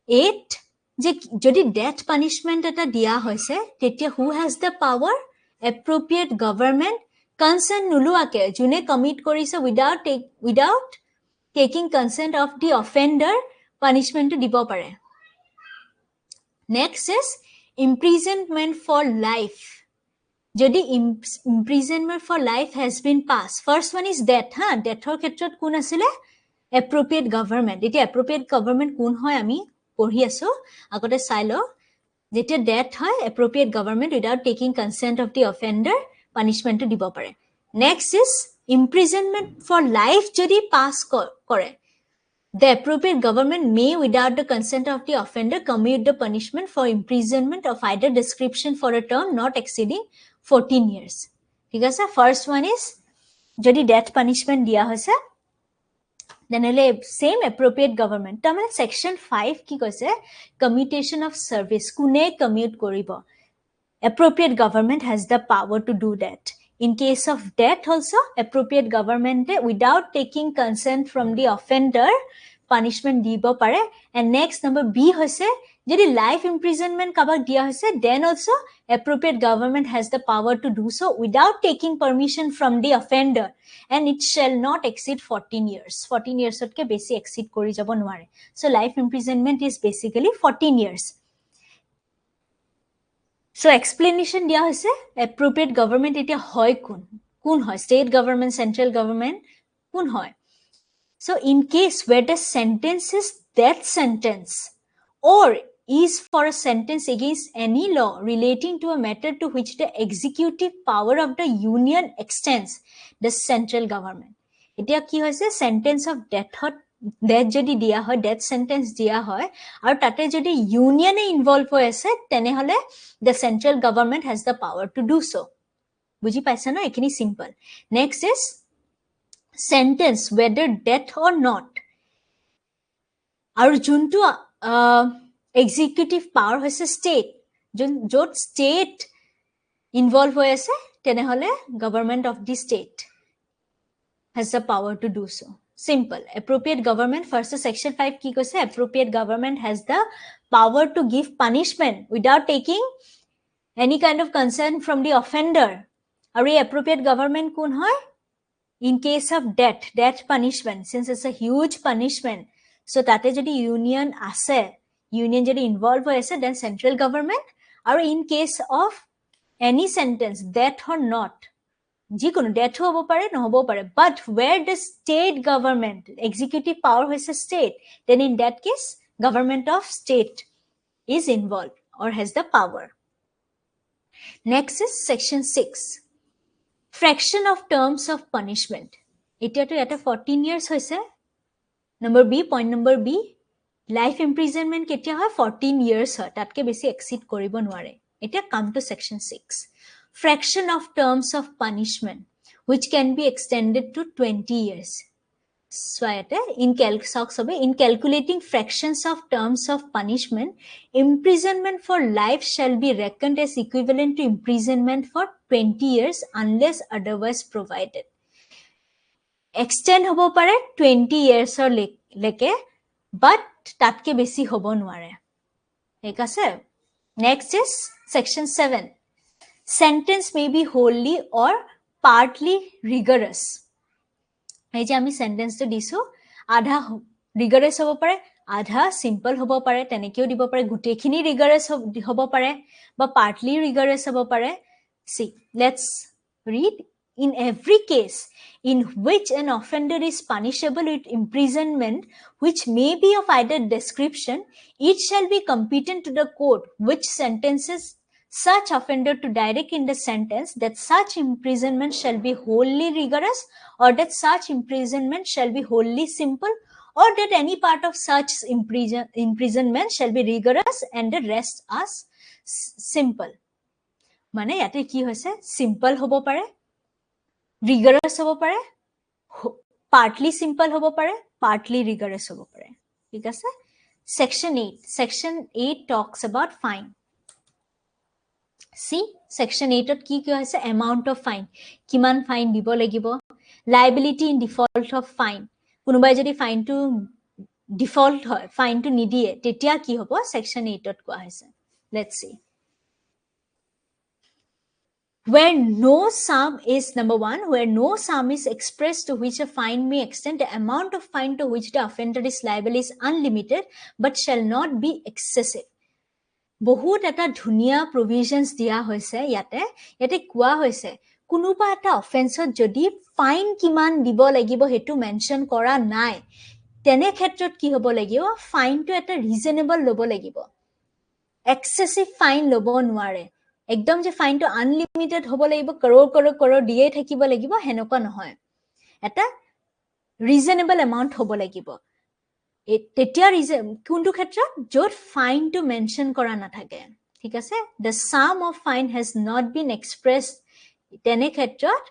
8. যে যদি death punishment eta dia hoise, tetia who has the power? Appropriate government. Consent nuluake, june commit korise without taking consent of the offender, punishment to dibo pare. Next is imprisonment for life. Jodi imprisonment for life has been passed. First one is death. Death or khetrot kun asile? Appropriate government. Iti appropriate government kun hoy ami porhi aso. Agote sailo. Jetia death hoy, appropriate government without taking consent of the offender, punishment to dibo pare. Next is imprisonment for life jodi pass kore. The appropriate government may, without the consent of the offender, commute the punishment for imprisonment of either description for a term not exceeding 14 years. Because the first one is, jodi death punishment diya hoise, then same appropriate government. Tamil section 5 ki koise, commutation of service. Kune commute koribo. Appropriate government has the power to do that. In case of death also, appropriate government, without taking consent from the offender, punishment dibo pare. And next number B hoise, jodi life imprisonment kabak dia hoise, then also appropriate government has the power to do so without taking permission from the offender, and it shall not exceed 14 years. 14 years otke besi exceed kori jabo nware. So life imprisonment is basically 14 years. So explanation dia hoise, appropriate government etia hoy kun hoy, state government, central government kun hoy. So in case where the sentence is death sentence or is for a sentence against any law relating to a matter to which the executive power of the union extends, the central government. Etia ki hoise, sentence of death jodi dia hoy, death sentence dia hoy, aru tate jodi union e involve hoy ase, tene hole the central government has the power to do so. Buji paisa na, ekini simple. Next is sentence whether death or not. Aru juntu executive power hoise state. Jot state involve hoy ase, tene hole government of the state has the power to do so. Simple. Appropriate government, first section 5 ki koise, appropriate government has the power to give punishment without taking any kind of consent from the offender. Aru appropriate government kun hoy? In case of death punishment, since it's a huge punishment, so tate jodi union ase, union jodi involve hoy ase, then central government. Aru in case of any sentence, death or not, jikono death hobo pare nohobo pare, but where the state government, executive power hoise state, then in that case government of state is involved or has the power. Next is section 6, fraction of terms of punishment. Etia to eta 14 years hoise. Number B, point number B, life imprisonment ketia hoy 14 years hoy, tatke besi exceed koribo nware. Etia come to section 6, fraction of terms of punishment which can be extended to 20 years. So in calculating fractions of terms of punishment, imprisonment for life shall be reckoned as equivalent to imprisonment for 20 years unless otherwise provided. Extend hobo pare 20 years or leke, but tatke besi hobo nware. Thik ase? Next is section 7, sentence may be wholly or partly rigorous. এই যে আমি সেন্টেন্সটো দিছো, আধা ৰিগাৰাছ হ'ব পাৰে, আধা simple হ'ব পাৰে, তেনেকেও দিব পাৰে, গুটেখিনি ৰিগাৰাছ হ'ব পাৰে বা পাৰ্টলি ৰিগাৰাছ হ'ব পাৰে. See, let's read. In every case in which an offender is punishable with imprisonment which may be of either description, it shall be competent to the court which sentences such offender to direct in the sentence that such imprisonment shall be wholly rigorous, or that such imprisonment shall be wholly simple, or that any part of such imprisonment shall be rigorous and the rest as simple. Mane yate ki hoise, simple hobo pare, rigorous হ'ব পাৰে, partly simple হ'ব পাৰে, partly rigorous হ'ব পাৰে, ঠিক আছে? Section 8 talks about fine. See, section 8 ত কি হৈছে? Amount of fine, কিমান fine দিব লাগিব, liability in default of fine, কোনোবাই যদি ফাইনটো ডিফল্ট হয়, ফাইনটো নিদিয়ে, তেতিয়া কি হ'ব? section 8 ত কোৱা হৈছে. Let's see. Where no sum is, number 1, where no sum is expressed to which a fine may extend, the amount of fine to which the offender is liable is unlimited but shall not be excessive. বহুত এটা ধুনীয়া provisions দিয়া হৈছে ইয়াতে কোৱা হৈছে কোনোবা এটা অফেন্সত যদি ফাইন কিমান দিব লাগিব হেতু মেনশন কৰা নাই, তেনে ক্ষেত্ৰত কি হ'ব লাগিব? ফাইনটো এটা ৰিজনেবল ল'ব লাগিব, এক্সেসিভ ফাইন ল'ব নোৱাৰে, একদম যে ফাইনটো আনলিমিটেড হ'ব লাগিব, কৰ'ৰ দিয়ে থাকিব লাগিব, হেনকুৱা নহয়, এটা ৰিজনেবল এমাউন্ট হ'ব লাগিব। তেতিয়া কোনটো ক্ষেত্ৰত? য'ত ফাইনটো মেনশন কৰা নাথাকে, ঠিক আছে? The sum of fine has not been expressed, তেনে ক্ষেত্ৰত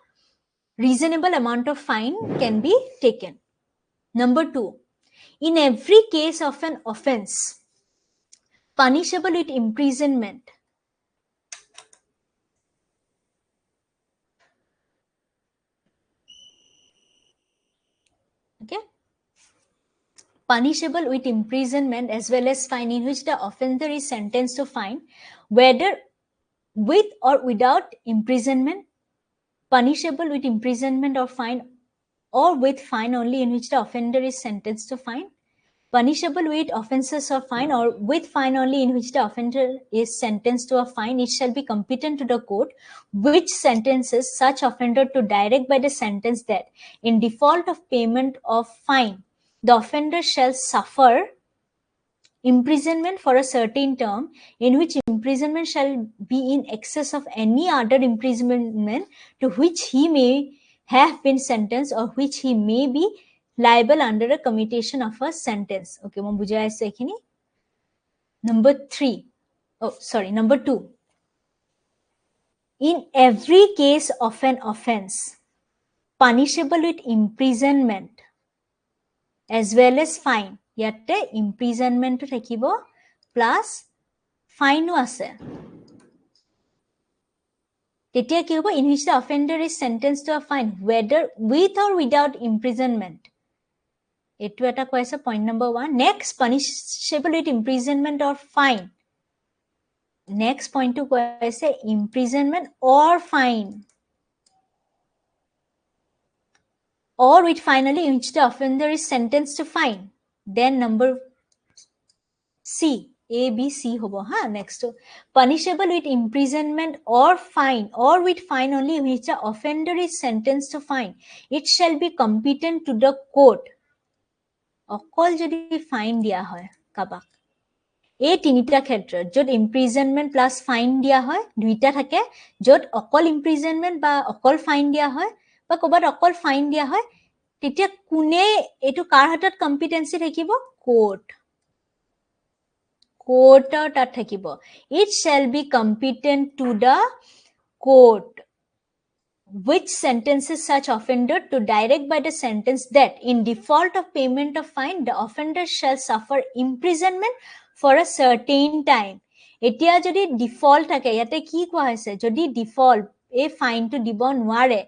reasonable amount of fine can be taken. Number 2, in every case of an offense punishable with imprisonment, okay, punishable with imprisonment as well as fine, in which the offender is sentenced to fine, whether with or without imprisonment, punishable with imprisonment or fine, or with fine only, in which the offender is sentenced to fine, punishable with offenses or fine, or with fine only, in which the offender is sentenced to a fine, it shall be competent to the court which sentences such offender to direct by the sentence that in default of payment of fine, the offender shall suffer imprisonment for a certain term, in which imprisonment shall be in excess of any other imprisonment to which he may have been sentenced or which he may be liable under a commutation of a sentence. Okay, মই বুজাই আছো এখিনি। Number 2, in every case of an offense punishable with imprisonment as well as fine, ইয়াতে imprisonment থাকিব plus fine আছে, তেতিয়া কি হ'ব? In which the offender is sentenced to a fine, whether with or without imprisonment, এটো এটা কৈছে point number 1. Next, punishable with imprisonment or fine, next point to কৈছে imprisonment or fine, or with finally in which the offender is sentenced to fine. Then number C, A, B, C hobo, ha? Next, punishable with imprisonment or fine, or with fine only in which the offender is sentenced to fine, it shall be competent to the court, অকল যদি fine দিয়া হয় কাবাক, এই তিনিটা ক্ষেত্ৰত য'ত imprisonment plus fine দিয়া হয়, দুইটা থাকে, য'ত অকল imprisonment বা অকল ফাইন দিয়া হয় বা ক'বাত অকল ফাইন দিয়া হয়, তেতিয়া কোনে এটো কাৰ হাতত কম্পিটেন্সি থাকিব? কোৰ্টৰ তাত থাকিব। It shall be competent to the court which sentences such offender to direct by the sentence that in default of payment of fine, the offender shall suffer imprisonment for a certain time. এতিয়া যদি default থাকে, ইয়াতে কি কোৱা হৈছে? যদি default এই ফাইনটো দিব নোৱাৰে,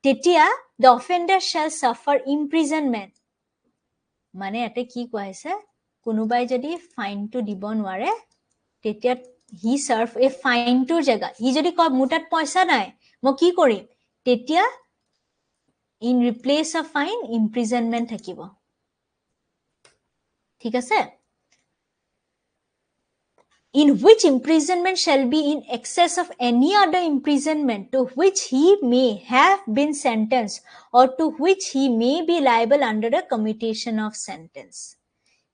তেতিয়া the offender shall suffer imprisonment, মানে ইয়াতে কি কোৱা হৈছে? কোনোবাই যদি ফাইনটো দিব নোৱাৰে, তেতিয়া he serve a ফাইনটোৰ জেগা, হি যদি কয় মোৰ তাত পইচা নাই, মই কি কৰিম? তেতিয়া in replace of fine imprisonment থাকিব, ঠিক আছে? In which imprisonment shall be in excess of any other imprisonment to which he may have been sentenced or to which he may be liable under a commutation of sentence.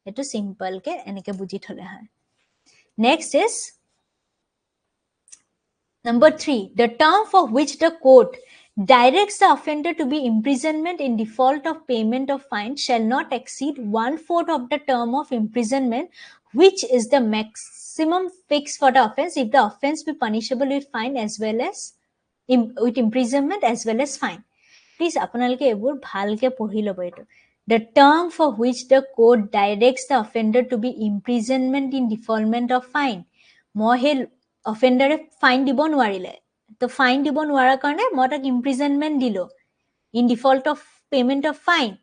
এটো simple কে এনেকে বুজি থলে হয়। Next is number 3, the term for which the court directs the offender to be imprisonment in default of payment of fine shall not exceed 1/4 of the term of imprisonment, which is the maximum fixed for the offense if the offense be punishable with fine as well as with imprisonment as well as fine. Please আপোনালোকে এবোৰ ভালকে পঢ়ি ল'ব এটো the term for which the code directs the offender to be imprisonment in defaultment of fine মই হে অফেন্ডাৰে fine দিব নোৱাৰিলে তো ফাইন দিব নোৱাৰাৰ কাৰণে মই তাক ইমপ্ৰিজনমেন্ট দিলো in default of payment of fine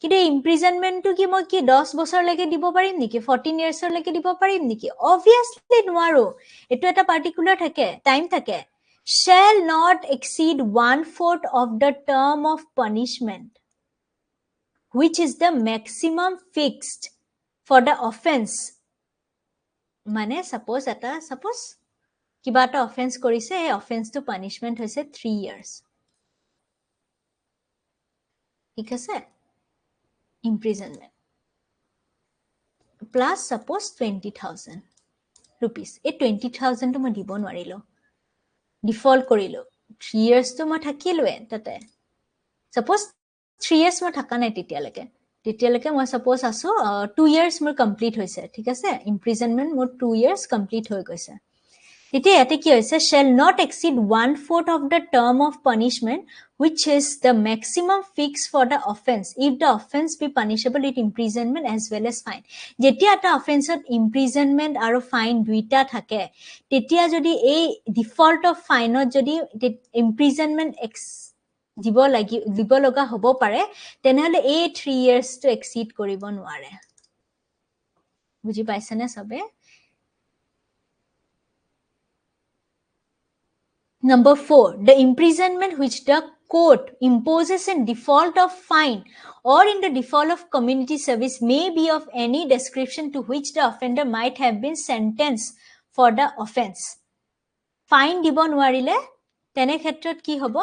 কিন্তু ইমপ্ৰিজনমেন্টটো কি মই কি 10 বছৰলৈকে দিব পাৰিম নেকি 14 ইয়াৰ্ছলৈকে দিব পাৰিম নেকি obviously নোৱাৰো এটো এটা পাৰ্টিকুলাৰ থাকে টাইম থাকে shall not exceed 1/4 of the term of punishment which is the maximum fixed for the offense মানে suppose কিবা এটা অফেন্স কৰিছে এই অফেন্সটো পানিশমেন্ট হৈছে 3 ইয়াৰ্স ঠিক আছে imprisonment plus suppose 20,000 rupees এই 20,000 to মই দিব নোৱাৰিলো ডিফল্ট কৰিলো 3 years to মই থাকিলোৱে তাতে suppose 3 years মই থাকা নাই তেতিয়ালৈকে মই suppose আছো 2 years মোৰ কমপ্লিট হৈছে ঠিক আছে imprisonment মোৰ 2 years কমপ্লিট হৈ গৈছে তেতিয়া এতে কি হৈছে shall not exceed 1/4 of the term of punishment which is the maximum fixed for the offense if the offense be punishable with imprisonment as well as fine যেতিয়া এটা offenseত imprisonment আৰু fine দুইটা থাকে তেতিয়া যদি এই default of fineত যদি imprisonment দিব লগা হ'ব পাৰে তেনেহলে এই 3 years to exceed কৰিব নোৱাৰে বুজি পাইছানে সবে Number 4, the imprisonment which the court imposes in default of fine or in the default of community service may be of any description to which the offender might have been sentenced for the offense. Fine দিব নোৱাৰিলে তেনে ক্ষেত্ৰত কি হ'ব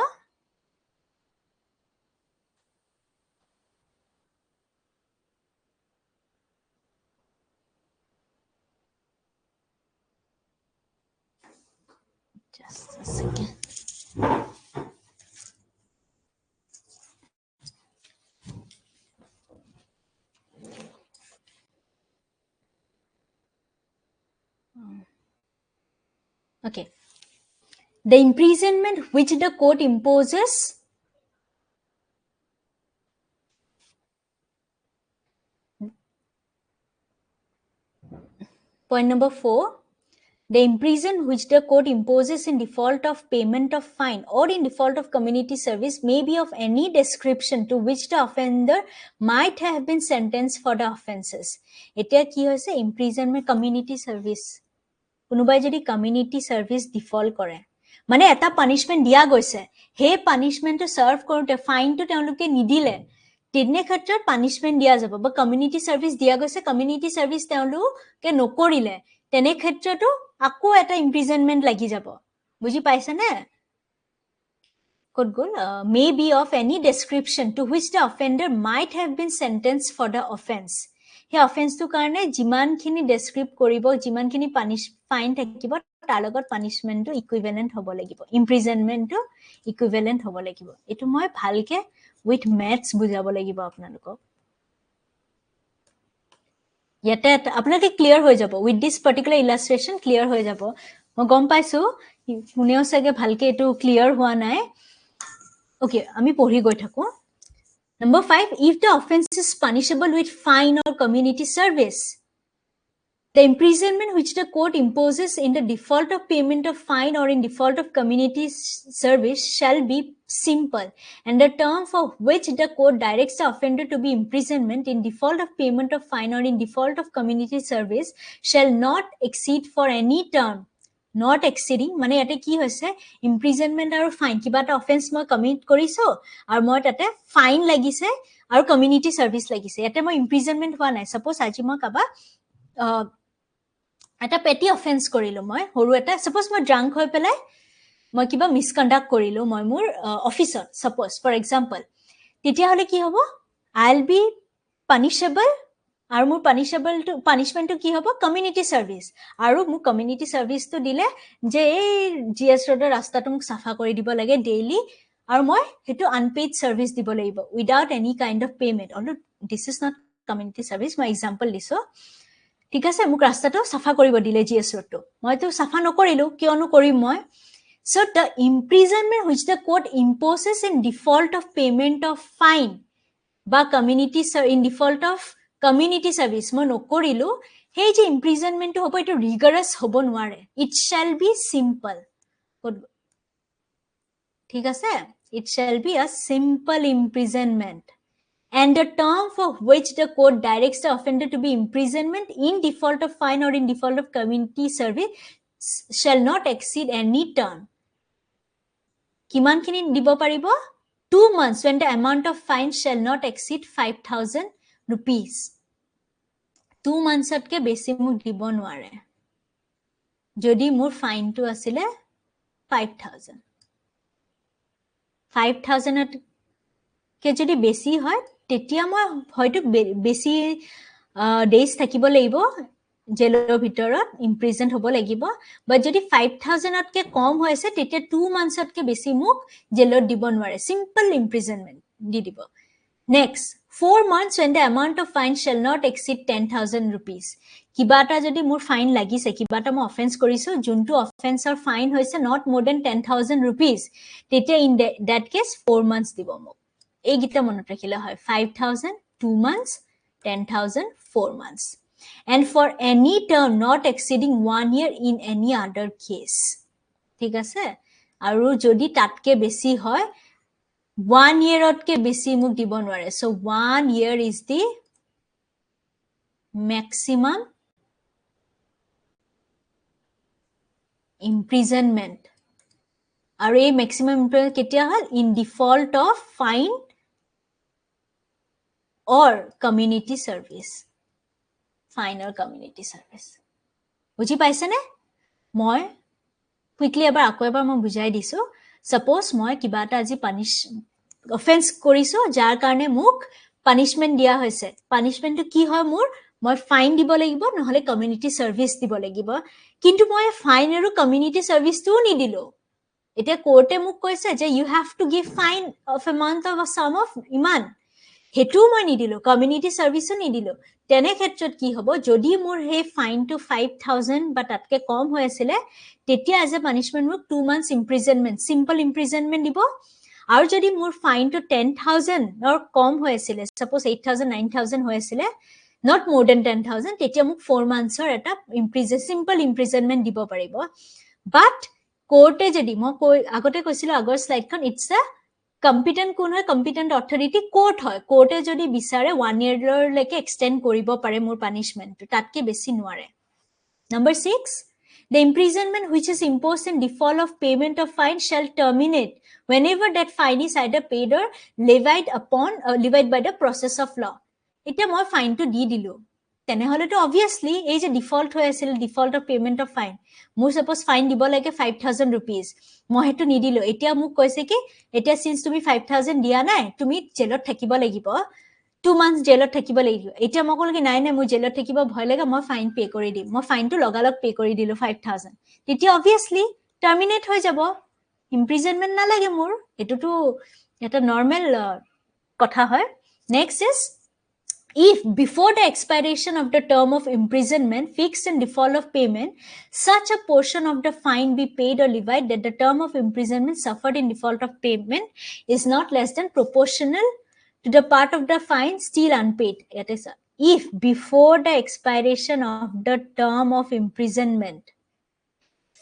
Just a second. Okay. The imprisonment which the court imposes point number 4 the imprisonment which the court imposes in default of payment of fine or in default of community service may be of any description to which the offender might have been sentenced for the offenses. এতিয়া কি হৈছে imprisonment community service কোনোবাই যদি community service default কৰে মানে এটা punishment দিয়া গৈছে হে পানিশমেন্টটো সাৰ্ভ কৰোতে ফাইনটো তেওঁলোকে নিদিলে তেনে ক্ষেত্ৰত পানিশমেন্ট দিয়া যাব বা কমিউনিটি সাৰ্ভিস দিয়া গৈছে কমিউনিটি সাৰ্ভিস তেওঁলোকে নকৰিলে তেনে ক্ষেত্ৰতো আকৌ এটা ইমপ্ৰিজনমেন্ট লাগি যাব বুজি পাইছানে could go may be of any description to which the offender might have been sentenced for the offense he offense to karone jiman khini describe koribo jiman khini punish fine thakibo tar logot punishment to equivalent hobo lagibo imprisonment to equivalent hobo lagibo etu moi bhalke with maths bujabo lagibo apnaloko yete apnake clear hoy jabo with this particular illustration clear hoy jabo মই গম পাইছো শুনেও সগে ভালকে এটো clear হোৱা নাই Okay, আমি পঢ়ি গৈ থাকো Number 5 if the offense is punishable with fine or community service the imprisonment which the court imposes in the default of payment of fine or in default of community service shall be simple and the term for which the court directs the offender to be imprisonment in default of payment of fine or in default of community service shall not exceed for any term not exceeding মানে এতে কি হৈছে imprisonment আৰু fine কিবা এটা offense মই commit কৰিছো আৰু মই তাতে ফাইন লাগিছে আৰু কমিউনিটি সাৰ্ভিস লাগিছে এতে মই imprisonment হোৱা নাই suppose আজি মই কাবা এটা পেটি অফেন্স কৰিলো মই হৰু এটা suppose মই ড্ৰাংক হৈ পেলাই মই কিবা মিসকন্ডাক্ট কৰিলো মই মোৰ অফিসত suppose for example তেতিয়া হলে কি হ'ব I'll be punishable আৰু মোৰ পানিশমেন্ট কি হ'ব কমিউনিটি সাৰ্ভিস আৰু মোৰ কমিউনিটি সাৰ্ভিস তো দিলে যে এই জিএস ৰোডৰ ৰাস্তাটো মোক সাফা কৰি দিব লাগে ডেইলি আৰু মই হেতু আনপেইড সার্ভিস দিব লাগিব without any kind of payment Alto this is not community service মই এক্সাম্পল দিছো ঠিক আছে মোক ৰাস্তাটো সাফা কৰিব দিলে জিএস ৰোডটো মই তো সাফা নকৰিলো কিয়নো কৰিম মই So the imprisonment which the court imposes in default of payment of fine বা community in default of community service মই নকৰিলো সেই যে imprisonment হ'ব এটা rigorous হ'ব নোৱাৰে it shall be simple ঠিক আছে it shall be a simple imprisonment and the term for which the court directs the offender to be imprisonment in default of fine or in default of community service shall not exceed any term কিমানখিনি দিব পাৰিব 2 months when the amount of fine shall not exceed 5,000 rupees 2 months atke besi মোক দিব নোৱাৰে যদি মোৰ ফাইনটো আছিল 5,000 5,000 কে যদি বেছি হয় তেতিয়া মই হয়তো বেছি ডেজ থাকিব লাগিব জেলৰ ভিতৰত ইমপ্ৰিজন্ড হ'ব লাগিব বাট যদি 5,000 তকে কম হৈছে তেতিয়া 2 months তকে বেছি মোক জেলত দিব নোৱাৰে সিম্পল ইমপ্ৰিজনমেন্ট দি দিব next 4 months when the amount of fine shall not exceed 10,000 rupees কিবাটা যদি মোৰ ফাইন লাগিছে কিবাটা মই অফেন্স কৰিছো যোনটো অফেন্সৰ ফাইন হৈছে not more than 10,000 rupees তেতিয়া in that case 4 months দিব মোক এই গিটা মনত ৰাখিলে হয় 5,000 2 months 10,000 4 months and for any term not exceeding 1 year in any other case ঠিক আছে আৰু যদি তাতকে বেছি হয় 1 year otke besi muk dibo nware so 1 year is the maximum imprisonment aru ei maximum imprisonment ketia hal in default of fine or community service fine or community service buji paise ne moi quickly ebar ako ebar moi bujai disu suppose moi kiba ta aji punish offense কৰিছো যাৰ কাৰণে মোক punishment দিয়া হৈছে পানিশমেন্টটো কি হয় মোৰ মই ফাইন দিব লাগিব নহলে কমিউনিটি সাৰ্ভিস দিব লাগিব কিন্তু মই ফাইন আৰু কমিউনিটি সার্ভিসটো নিদিলো এটা কোর্টে মোক কৈছে যে you have to give fine of a month of a sum of ইমান হেতু মই নিদিলো কমিউনিটি সার্ভিসও নিদিলো তেনে ক্ষেত্ৰত কি হ'ব যদি মোৰ হে ফাইনটো 5,000 বা তাতকে কম হৈ আছিল তেতিয়া as a punishment মোক 2 months imprisonment simple imprisonment দিব আৰু যদি মোৰ ফাইনটো 10,000 or কম হৈ আছিল suppose 8,000 9,000 হৈ আছিল not more than 10,000 তেতিয়া মোক 4 months or এটা simple imprisonment দিব পাৰিব but কোৰ্টে যদি মই আগতে কৈছিল আগৰ স্লাইডখন it's a competent কোন হয় competent authority court হয় কোর্টে যদি বিচাৰে 1 year লৈকে extend কৰিব পাৰে মোৰ punishment তাতকে বেছি নোৱাৰে number 6 the imprisonment which is imposed in default of payment of fine shall terminate whenever that fine is either paid or levied by the process of law এটা মই ফাইনটো দি দিলো তেনে হলে তো obviously এই যে ডিফল্ট হৈ আছিল default of payment of fine মোৰ সাপোজ ফাইন দিব লাগে 5,000 rupees মই হেতু নিদিলো এতিয়া মোক কৈছে কি এতিয়া সিন্স তুমি 5,000 দিয়া নাই তুমি জেলত থাকিব লাগিব 2 months জেলত থাকিব লাগিব এতিয়া মই কলকি নাই নাই মই জেলত থাকিব ভয় লাগে মই ফাইন পে কৰি দিম মই ফাইনটো লগালক পে কৰি দিলো 5,000 তেতিয়া obviously terminate হৈ যাব imprisonment না লাগে মোৰ এটোটো এটা নরমাল কথা হয় next is if before the expiration of the term of imprisonment fixed in default of payment such a portion of the fine be paid or levied that the term of imprisonment suffered in default of payment is not less than proportional to the part of the fine still unpaid it is if before the expiration of the term of imprisonment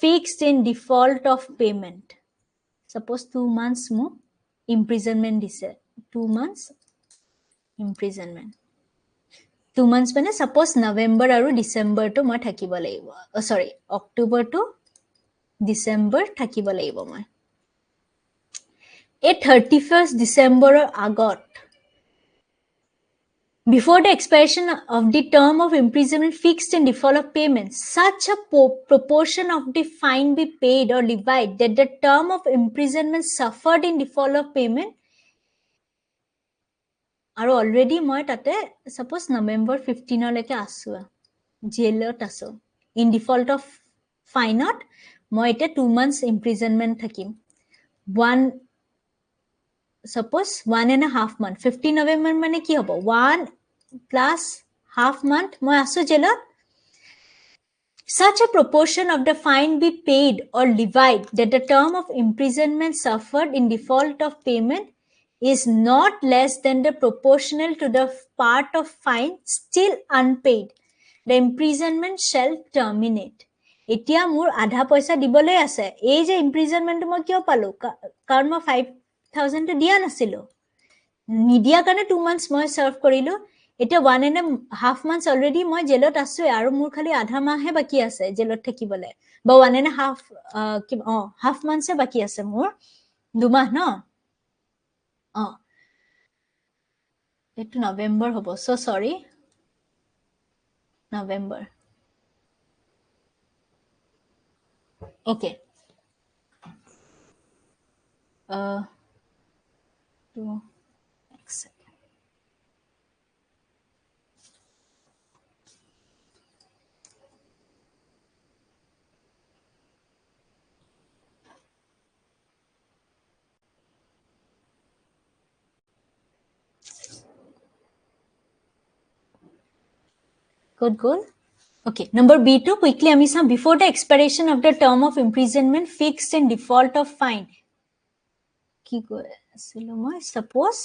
fixed in default of payment suppose 2 months mo imprisonment dise 2 months imprisonment 2 months মানে suppose November আৰু December to মই থাকিব লাগিব sorry October to December থাকিব লাগিব মই এই 31st December আগত before the expiration of the term of imprisonment fixed in default of payment such a proportion of the fine be paid or levied that the term of imprisonment suffered in default of payment আৰু already মই তাতে suppose November 15 লৈকে আছো জেলত আছো in default of fine মই এটা 2 months imprisonment থাকিম one suppose 1.5 month 15 November মানে কি হ'ব 1 plus half month মই আছো জেলত Such a proportion of the fine be paid or levied that the term of imprisonment suffered in default of payment is not less than the proportional to the part of fine still unpaid. The imprisonment shall terminate. এতিয়া মোৰ আধা পইচা দিবলৈ আছে, এই যে ইম্প্ৰিজনমেণ্টটো মই কিয় পালো, কাৰণ মই 5,000 দিয়া নাছিলো, নিদিয়াৰ কাৰণে 2 months মই সাৰ্ভ কৰিলো, এতিয়া 1.5 months অলৰেডি মই জেলত আছো আৰু মোৰ খালি আধা মাহহে বাকি আছে জেলত থাকিবলে, বা 1.5 হাফ মান্থছে বাকি আছে মোৰ, 2 মাহ ন, এইটো নৱেম্বৰ হ'ব, সো সৰি, November, okay, to accept. Good goal. Okay, number B2, quickly আমি চাম, before the expiration of the term of imprisonment fixed in default of fine. কি কৈ আছিলো মই, suppose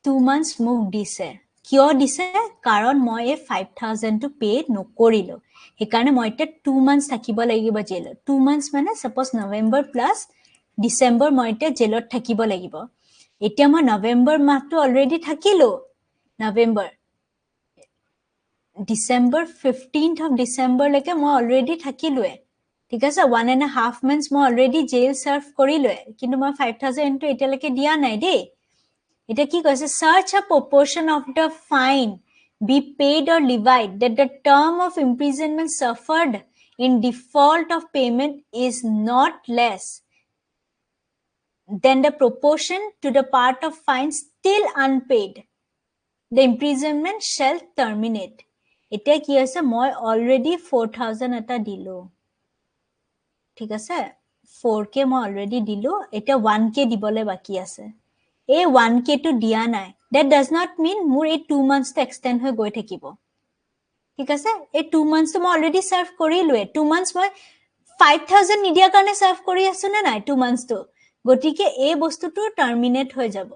2 months মোক দিছে, কিয় দিছে, কাৰণ মই 5,000 টো পে নকৰিলো, সেইকাৰণে মই এতিয়া 2 months থাকিব লাগিব জেলত, 2 months মানে suppose নৱেম্বৰ প্লাস ডিসেম্বৰ মই এতিয়া জেলত থাকিব লাগিব, এতিয়া মই নৱেম্বৰ মাহটো অলৰেডি থাকিলো, November December 15th of December লৈকে মই অলৰেডি থাকিলোৱে, ঠিক আছে, 1.5 months মই অলৰেডি জেল সাৰ্ভ কৰিলোৱে, কিন্তু মই 5,000 টো এতিয়ালৈকে দিয়া নাই দেই, এটা কি কৈছে, such a proportion of the fine be paid or levied that the term of imprisonment suffered in default of payment is not less than the proportion to the part of fine still unpaid, the imprisonment shall terminate. এতিয়া কি আছে, মই already 4,000 এটা দিলো, ঠিক আছে, 4k মই already দিলো, এতিয়া 1k দিবলে বাকি আছে, এই 1k টো দিয়া নাই, that does not mean মোৰ এই 2 months টো extend হৈ গৈ থাকিব, ঠিক আছে, এই 2 months টো মই অলৰেডি সাৰ্ভ কৰিলোৱে, 2 months মই 5,000 নিদিয়াৰ কাৰণে সাৰ্ভ কৰি আছো নে নাই 2 months টো, গতিকে এই বস্তুটো টাৰ্মিনেট হৈ যাব,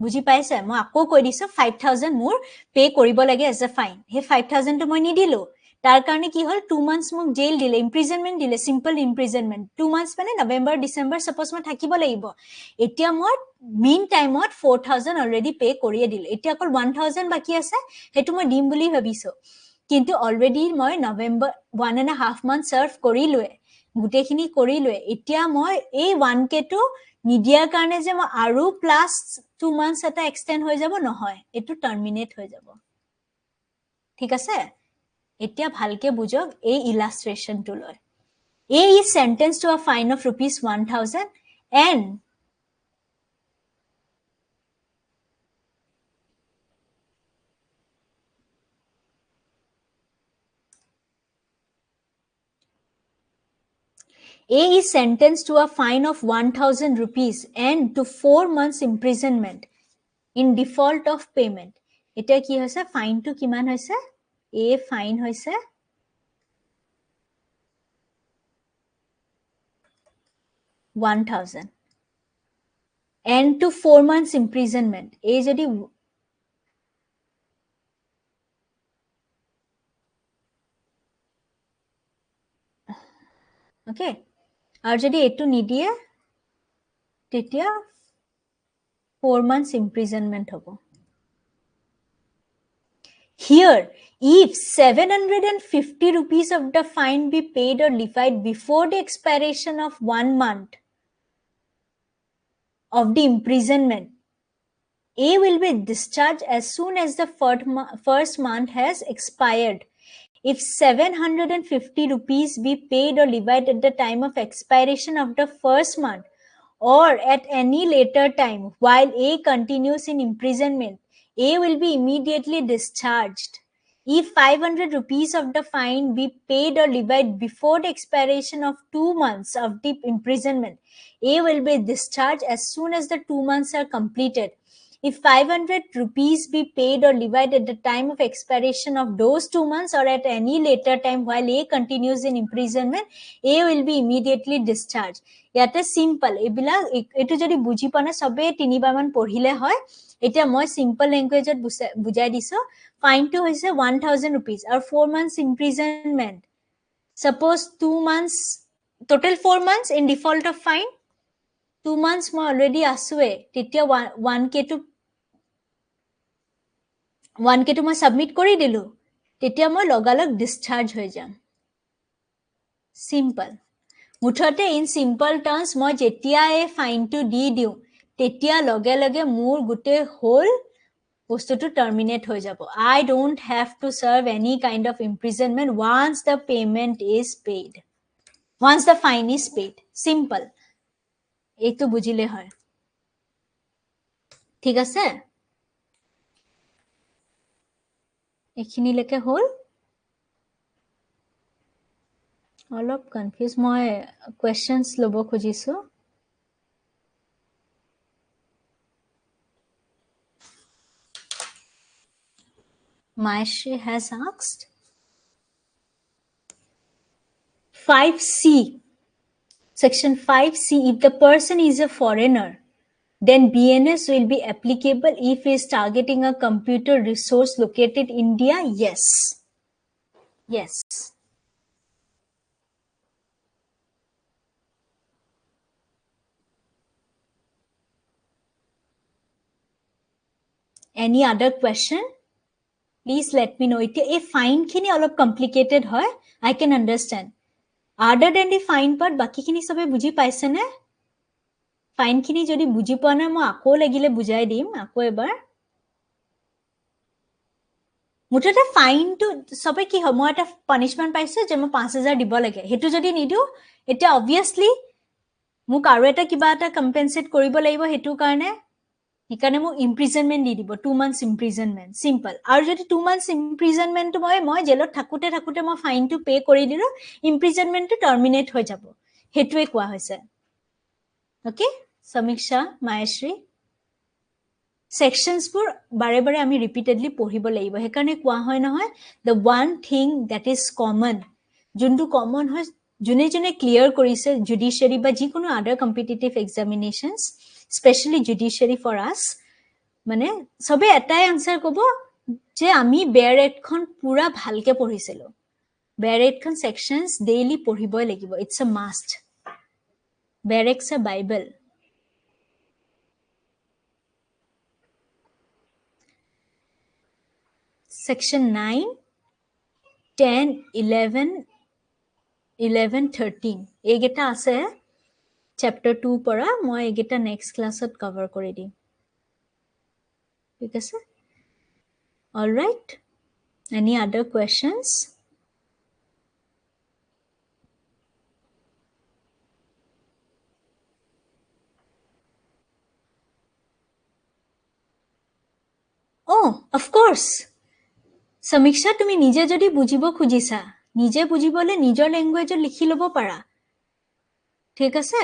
বুজি পাইছে, মই আকৌ কৈ দিছো 5,000 মোৰ পে কৰিব লাগে এজ এ ফাইন, হে 5,000 টো মই নিদিলো, তাৰ কাৰণে কি হল 2 months মোক জেল দিলে, ইম্প্ৰিজনমেন্ট দিলে, সিম্পল ইম্প্ৰিজনমেন্ট, 2 months মানে নৱেম্বৰ ডিসেম্বৰ সাপোজ মই থাকিব লাগিব, এতিয়া মই মেইন টাইমত 4,000 অলৰেডি পে কৰিয়ে দিলে, এতিয়া অকল 1,000 বাকি আছে, হেতু মই দিম বুলি ভাবিছো, কিন্তু অলৰেডি মই নৱেম্বৰ 1.5 month সাৰ্ভ কৰিলোৱে, গুটেখিনি কৰিলোৱে, এতিয়া মই এই 1k টো নিদিয়াৰ কাৰণে যে মই আৰু প্লাস 2 months এটা এক্সটেন্ড হৈ যাব নহয়, এটো টাৰ্মিনেট হৈ যাব, ঠিক আছে, এতিয়া ভালকে বুঝক এই ইলাস্ট্ৰেশনটো লয়, A is sentenced to a fine of ₹1,000 and A is sentenced to a fine of 1,000 rupees and to 4 months imprisonment in default of payment. এতিয়া কি হৈছে, ফাইনটো কিমান হৈছে, A ফাইন হৈছে 1,000 and to 4 months imprisonment. A যদি okay, আৰু যদি এটো নিদিয়ে তেতিয়া 4 months imprisonment হ'ব. Here, if 750 rupees of the fine be paid or levied before the expiration of 1 month of the imprisonment, A will be discharged as soon as the first month has expired. If 750 rupees be paid or levied at the time of expiration of the first month or at any later time while A continues in imprisonment, A will be immediately discharged. If 500 rupees of the fine be paid or levied before the expiration of 2 months of the imprisonment, A will be discharged as soon as the 2 months are completed. if 500 rupees be paid or levied at the time of expiration of those 2 months or at any later time while A continues in imprisonment, A will be immediately discharged. ইয়াতে simple এইবিলাক এটো যদি বুজি পানে সবে তিনিবাৰ মান পঢ়িলে হয় এটা মই simple language বুজাই দিছো fine to হৈছে 1000 rupees or 4 months imprisonment. Suppose 2 months, total 4 months in default of fine. 2 months মই already আছোৱে তেতিয়া 1k to মই submit কৰি দিলো তেতিয়া মই লগালগ discharge হৈ যাম simple মুঠতে in simple terms মই যেতিয়া এই fine to দি দিও তেতিয়া লগে লগে মোৰ গুটে whole বস্তুটো terminate হৈ যাব I don't have to serve any kind of imprisonment once the payment is paid, once the fine is paid. Simple. এইটো বুজিলে হয় ঠিক আছে এখিনি লেকে হল অলপ কনফিউজ মই কোৱেশ্চনস লব খুজিছো Maishri has asked 5C, section 5C, if the person is a foreigner, then BNS will be applicable if he is targeting a computer resource located in India. Yes. Yes. Any other question? Please let me know. If fine khini olop complicated hoy, I can understand. Other than the fine part, baki khini sobe buji paise ne? Fine khini jodi buji poa na mo ako lagile bujai dim, ako ebar. মুঠতে fine too সবে কি হয় মই এটা punishment পাইছো যে মই 5000 দিব লাগে হেতু যদি নিদু এটা obviously মোক আৰু এটা কিবা এটা কম্পেনসেট কৰিব লাগিব হেতু কাৰণে হিকানে মোক ইমপ্ৰিজনমেন্ট দি দিব 2 months imprisonment simple আৰু যদি 2 months imprisonment মই জেলত থাকুতে মই ফাইন টু পে কৰি দিলো ইমপ্ৰিজনমেন্ট টু টাৰ্মিনেট হৈ যাব হেতুৱে কোৱা হৈছে ওকে সমীক্ষা মায়েশ্ৰী sections pur bare bare ami repeatedly পঢ়িব লাগিব হেকাৰণে কোৱা হয় নহয় the one thing that is common যোনটো common হয় জুনে জুনে ক্লিয়াৰ কৰিছে জুডিশিয়াৰি বা যিকোনো other competitive examinations especially judiciary for us মানে সবে এটাই আনসাৰ কব যে আমি বেয়াৰ এক্ট খন পুৰা ভালকে পঢ়িছিলো বেয়াৰ এক্ট খন sections daily পঢ়িবই লাগিব it's a must বেয়াৰ এক্ট's a bible Section 9, 10, 11, 13. Egeta ase chapter 2 pora moi egeta next class at cover kori dim. Thik ase? All right. Any other questions? Oh, of course. Samiksha tumi nije jodi bujibo khujisa nije bujibole nijor language likhi lobo para ঠিক আছে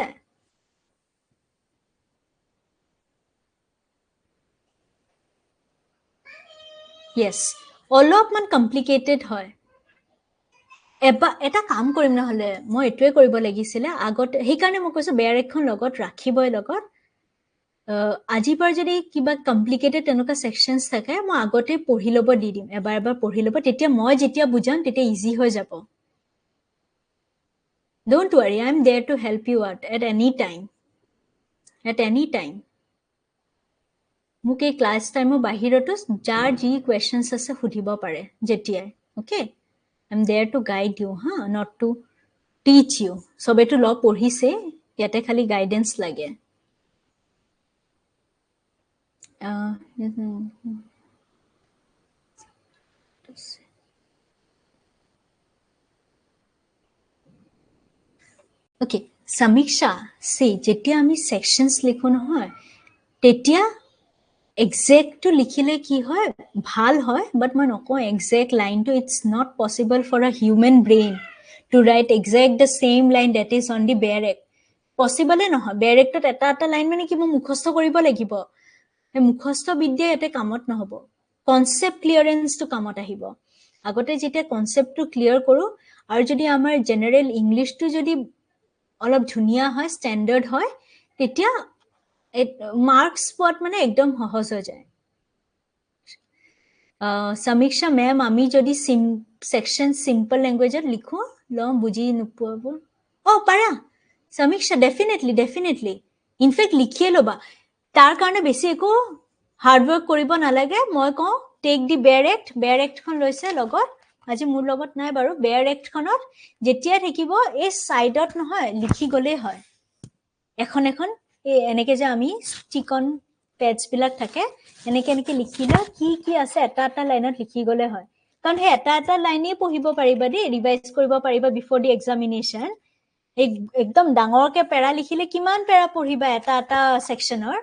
yes অলপমান complicated হয় এটা কাম কৰিম নহলে মই এটোৱে কৰিব লাগিছিল আগত হেই কাৰণে মই কৈছো বেয়াৰ এখন লগত ৰাখিবই লগত আজি পাৰ যদি কিবা কমপ্লিকেটেড তেনেকা সেকশনস থাকে মই আগতে পঢ়ি লব দি দিম এবাৰ পঢ়ি লব তেতিয়া মই যেতিয়া বুজাম তেতিয়া ইজি হৈ যাব don't worry I am there to help you out at any time মুকে ক্লাস টাইমৰ বাহিৰটো যাৰ যি কোৱেশ্চনস আছে সুধিব পাৰে যেতিয়াই okay I am there to guide you not to teach you সবেটো ল পঢ়িছে ইয়াতে খালি গাইডেন্স লাগে okay samiksha see jetia ami sections likho nohoy tetia exact to likhile ki hoy bhal hoy but moi noko exact line to it's not possible for a human brain to write exact the same line that is on the bare act possible nohoy bare act tot eta line mane ki mo mukhostho koribo lagibo মুখস্থ বিদ্যা ইয়াতে কামত নহব, concept ক্লিয়ারেন্সটো কামত আহিব। আগতে যেতিয়া কনসেপ্টটো clear কৰো আৰু যদি আমাৰ জেনাৰেল ইংলিশটো যদি অলপ ধুনীয়া হয়, ষ্টেণ্ডাৰ্ড হয়, তেতিয়া মাৰ্কস পোৱাত মানে একদম সহজ হৈ যায়। সমীক্ষা মেম, আমি যদি সেকশন সিম্পল ল্যাঙ্গুয়েজত লিখো বুঝি নোপোৱাবোৰ, পাৰা সমীক্ষা, ডেফিনেটলি ইনফেক্ট লিখিয়ে ল'বা। তাৰ কাৰণে বেছি একো হাৰ্ডৱৰ্ক কৰিব নালাগে। মই কওঁ টেক দি বেয়াৰ এক্টখন লৈছে লগত, আজি মোৰ লগত নাই বাৰু। বেয়াৰ এক্টখনত যেতিয়া থাকিব এই চাইডত নহয় লিখি গ'লেই হয়, এখন এনেকে যে আমি ষ্টিকন পেজ বিলাক থাকে, এনেকে লিখিলে কি আছে এটা লাইনত লিখি গ'লে হয়। কাৰণ সেই এটা লাইনেই পঢ়িব পাৰিবা দেই, ৰিভাইজ কৰিব পাৰিবা বিফৰ দি এক্সামিনেশ্যন। একদম ডাঙৰকে পেৰা লিখিলে কিমান পেৰা পঢ়িবা এটা সেকশনৰ?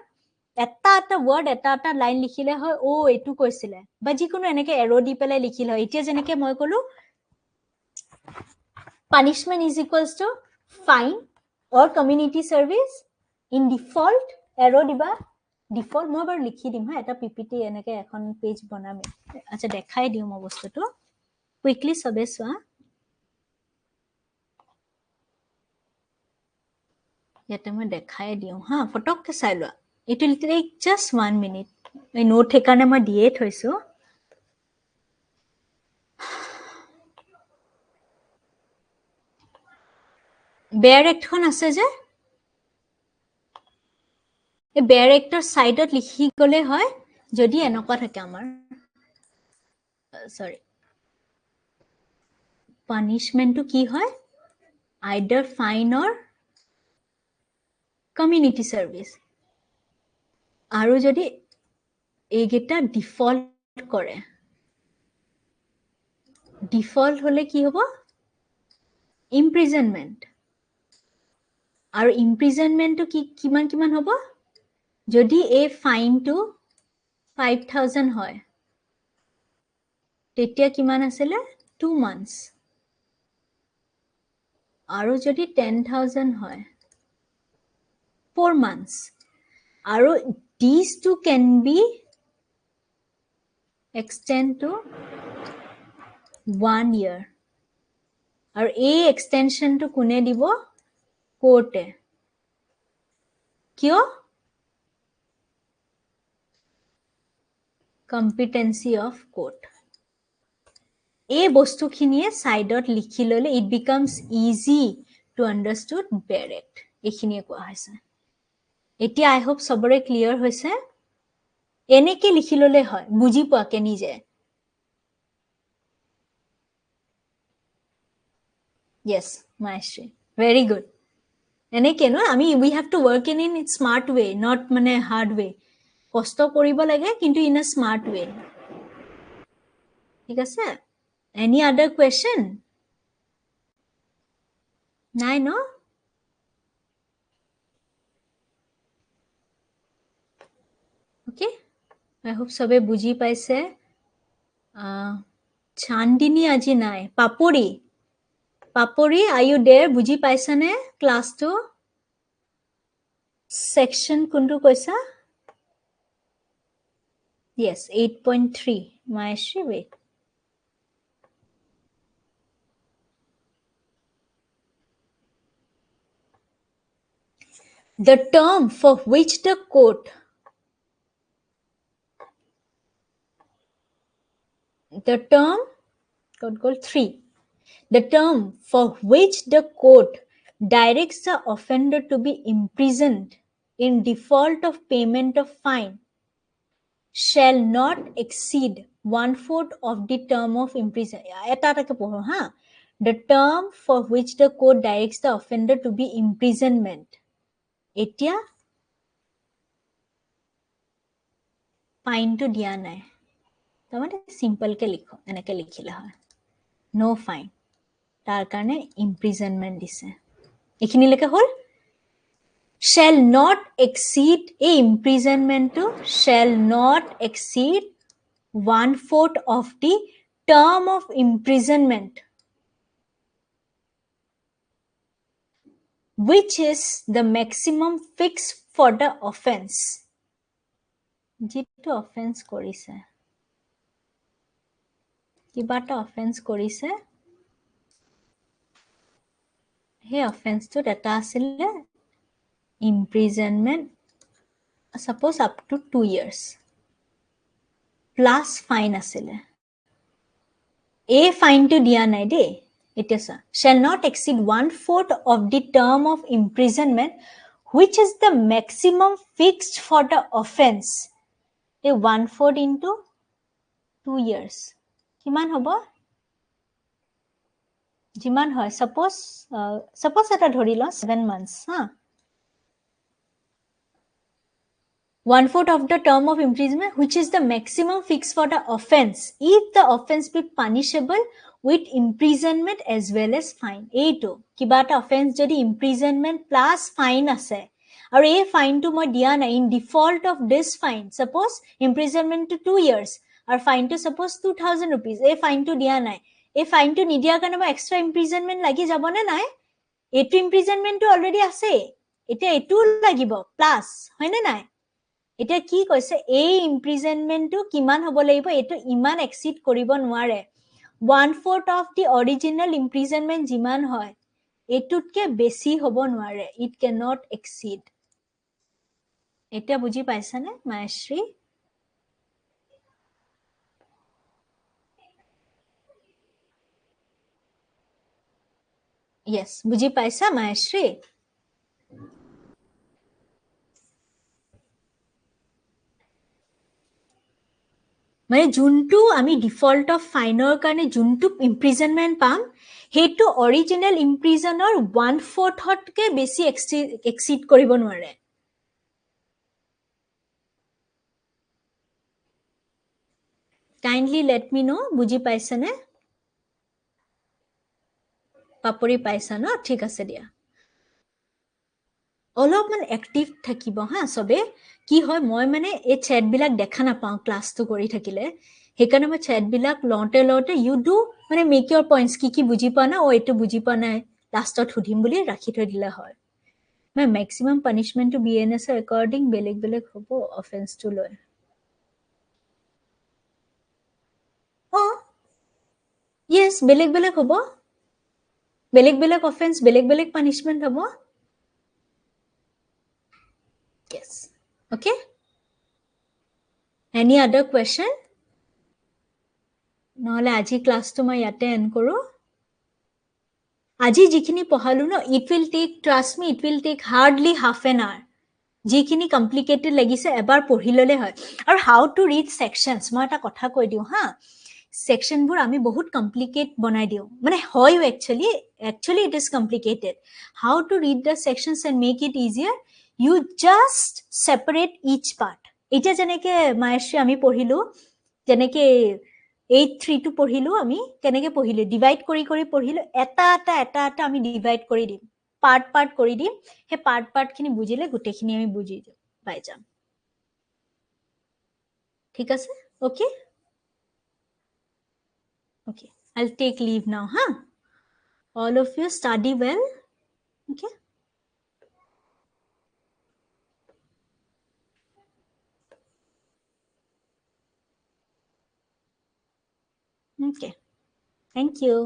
এটা ৱৰ্ড এটা লাইন লিখিলে হয়, এইটো কৈছিলে, বা যিকোনো এনেকে এৰো দি পেলাই লিখিলে হয়। এতিয়া যেনেকে মই ক'লো punishment is equals to fine or community service in default, এৰো দিবা ডিফল্ট। মই বাৰু লিখি দিম হা, এটা পিপিটি এনেকে এখন পেজ বনামে। আচ্ছা দেখাই দিওঁ মই বস্তুটো কুইকলি, সবে চোৱা। ইয়াতে মই দেখাই দিওঁ হা, ফটককে চাই লোৱা। It will take just 1 minute. এই নোট সেইকাৰণে মই দিয়ে থৈছো। বেয়াৰ এক্টখন আছে যে, এই বেয়াৰ এক্টৰ সাইডত লিখি গ'লে হয়। যদি এনেকুৱা থাকে আমাৰ, সৰি, পানিশমেন্টটো কি হয়, আইদাৰ ফাইন অৰ কমিউনিটি সাৰ্ভিস। আৰু যদি এইকেইটা ডিফল্ট কৰে, ডিফল্ট হলে কি হ'ব, ইমপ্ৰিজনমেন্ট। আৰু ইমপ্ৰিজনমেন্টটো কিমান হ'ব, যদি এই ফাইনটো 5,000 হয় তেতিয়া কিমান আছিলে, 2 months। আৰু যদি 10,000 হয় 4 months। আৰু these two can be extend to 1 year। আৰু এই এক্সটেনশনটো কোনে দিব, কোৰ্টে। কিয়, কম্পিটেন্সি অফ কোৰ্ট। এই বস্তুখিনিয়ে সাইডত লিখি ললে ইট বিকামস ইজি টু আন্ডাৰস্টুড বেয়াৰ এক্ট। এইখিনিয়ে কোৱা হৈছে। এতিয়া আই হোপ সবৰে ক্লিয়াৰ হৈছে। এনেকে লিখি ললে হয়, বুজি পোৱাকে নিজে। Yes, Maestri, very good। এনেকে ন আমি we have to work in smart way, not মানে hard way। কষ্ট কৰিব লাগে কিন্তু in a smart way। ঠিক আছে? Any other question? নাই ন? Okay, I hope সবে বুজি পাইছে। চান্দিনী আজি নাই। পাপৰি, are you there? বুজি পাইছানে ক্লাছটো? সেকশন কোনটো কৈছা? Yes, 8.3. Maestri, wait. The term for which the court, the term, goal 3. The term for which the court directs the offender to be imprisoned in default of payment of fine shall not exceed 1/4 of the term of imprisonment. The term for which the court directs the offender to be imprisonment. Etia fine to dia nai. Tamane simple ke likho, enake likhile hoy. No fine. Tar karone imprisonment dise. Ekhini lekha hol, shall not exceed, a imprisonment to shall not exceed 1/4 of the term of imprisonment which is the maximum fixed for the offense যিটো offence কৰিছে, কিবা এটা offence কৰিছে, সেই অফেন্সটোত এটা আছিলে imprisonment, suppose up to 2 years plus fine আছিলে। এই ফাইনটো দিয়া নাই দেই, এতিয়া চা, shall not exceed 1/4 of the term of imprisonment which is the maximum fixed for the offense। এই 1/4 into 2 years কিমান হ'ব? যিমান হয়, suppose এটা ধৰি লওঁ 7 months, হা? 1/4 of the term of imprisonment which is the maximum fixed for the offense if the offense be punishable with imprisonment as well as fine। এইটো কিবা এটা offense যদি imprisonment plus fine আছে, আৰু এই ফাইনটো মই দিয়া নাই, in default of this fine, suppose imprisonment to 2 years আৰু ফাইনটো suppose 2000 rupees, এই ফাইনটো দিয়া নাই, এই ফাইনটো নিদিয়াৰ কাৰণে মই এক্সট্ৰা imprisonment লাগি যাবনে নাই? এইটো imprisonmentটো অলৰেডি আছে, এতিয়া এইটোও লাগিব প্লাছ, হয়নে নাই? এতিয়া কি কৈছে, এই ইম্প্ৰিজনমেন্টটো কিমান হ'ব লাগিব, এইটো ইমান এক্সিড কৰিব নোৱাৰে। 1/4 of the original imprisonment যিমান হয়, এইটোতকে বেছি হ'ব নোৱাৰে, it cannot exceed। এতিয়া বুজি পাইছানে মায়াশ্ৰী? Yes, বুজি পাইছা মায়াশ্ৰী? মানে যোনটো আমি ডিফল্ট অফ ফাইনৰ কাৰণে যোনটো ইম্প্ৰিজনমেণ্ট পাম, সেইটো অৰিজিনেল ইম্প্ৰিজনৰ 1/4তকে বেছি এক্সিড কৰিব নোৱাৰে। কাইণ্ডলি লেট মি ন', বুজি পাইছানে? পাপৰি পাইছা ন? ঠিক আছে দিয়া। অলপমান এক্টিভ থাকিব হা চবে। কি হয়, মই মানে এই চেটবিলাক দেখা নাপাওঁ ক্লাছটো কৰি থাকিলে, সেইকাৰণে মই চেটবিলাক লওঁতে ইউ ডু মানে মেক ইউৰ পইণ্টছ, কি বুজি পোৱা নাই, এইটো বুজি পোৱা নাই, লাষ্টত সুধিম বুলি ৰাখি থৈ দিলে হয়। মানে মেক্সিমাম পানিচমেণ্টটো BNSৰ একৰ্ডিং বেলেগ বেলেগ হ'ব অফেন্সটো লৈ। অঁ য়েছ, বেলেগ বেলেগ হ'ব, বেলেগ বেলেগ অফেন্স, বেলেগ বেলেগ পানিচমেণ্ট হ'ব। Yes, okay. Any other question? নহ'লে আজি ক্লাছটো মই ইয়াতে এণ্ড কৰোঁ। আজি যিখিনি পঢ়ালো ন, it will take, trust me, it will take hardly half an hour. যিখিনি কমপ্লিকেটেড লাগিছে এবাৰ পঢ়ি ল'লে হয়। আৰু হাউ টু ৰিড ছেকশ্যনছ, মই এটা কথা কৈ দিওঁ হা, ছেকশ্যনবোৰ আমি বহুত কমপ্লিকেট বনাই দিওঁ, মানে হয়ো actually it is complicated. How to read the sections and make it easier, you just separate each part. এতিয়া যেনেকে মায়াশ্ৰী আমি পঢ়িলো, যেনেকে 8-3টো পঢ়িলো, আমি কেনেকে পঢ়িলো, ডিভাইড কৰি কৰি পঢ়িলো, এটা এটা আমি ডিভাইড কৰি দিম, পাৰ্ট কৰি দিম, সেই পাৰ্টখিনি বুজিলে গোটেইখিনি আমি বুজি পাই যাম। ঠিক আছে, okay okay, I'll take leave now, huh? All of you study well, okay? Okay, thank you.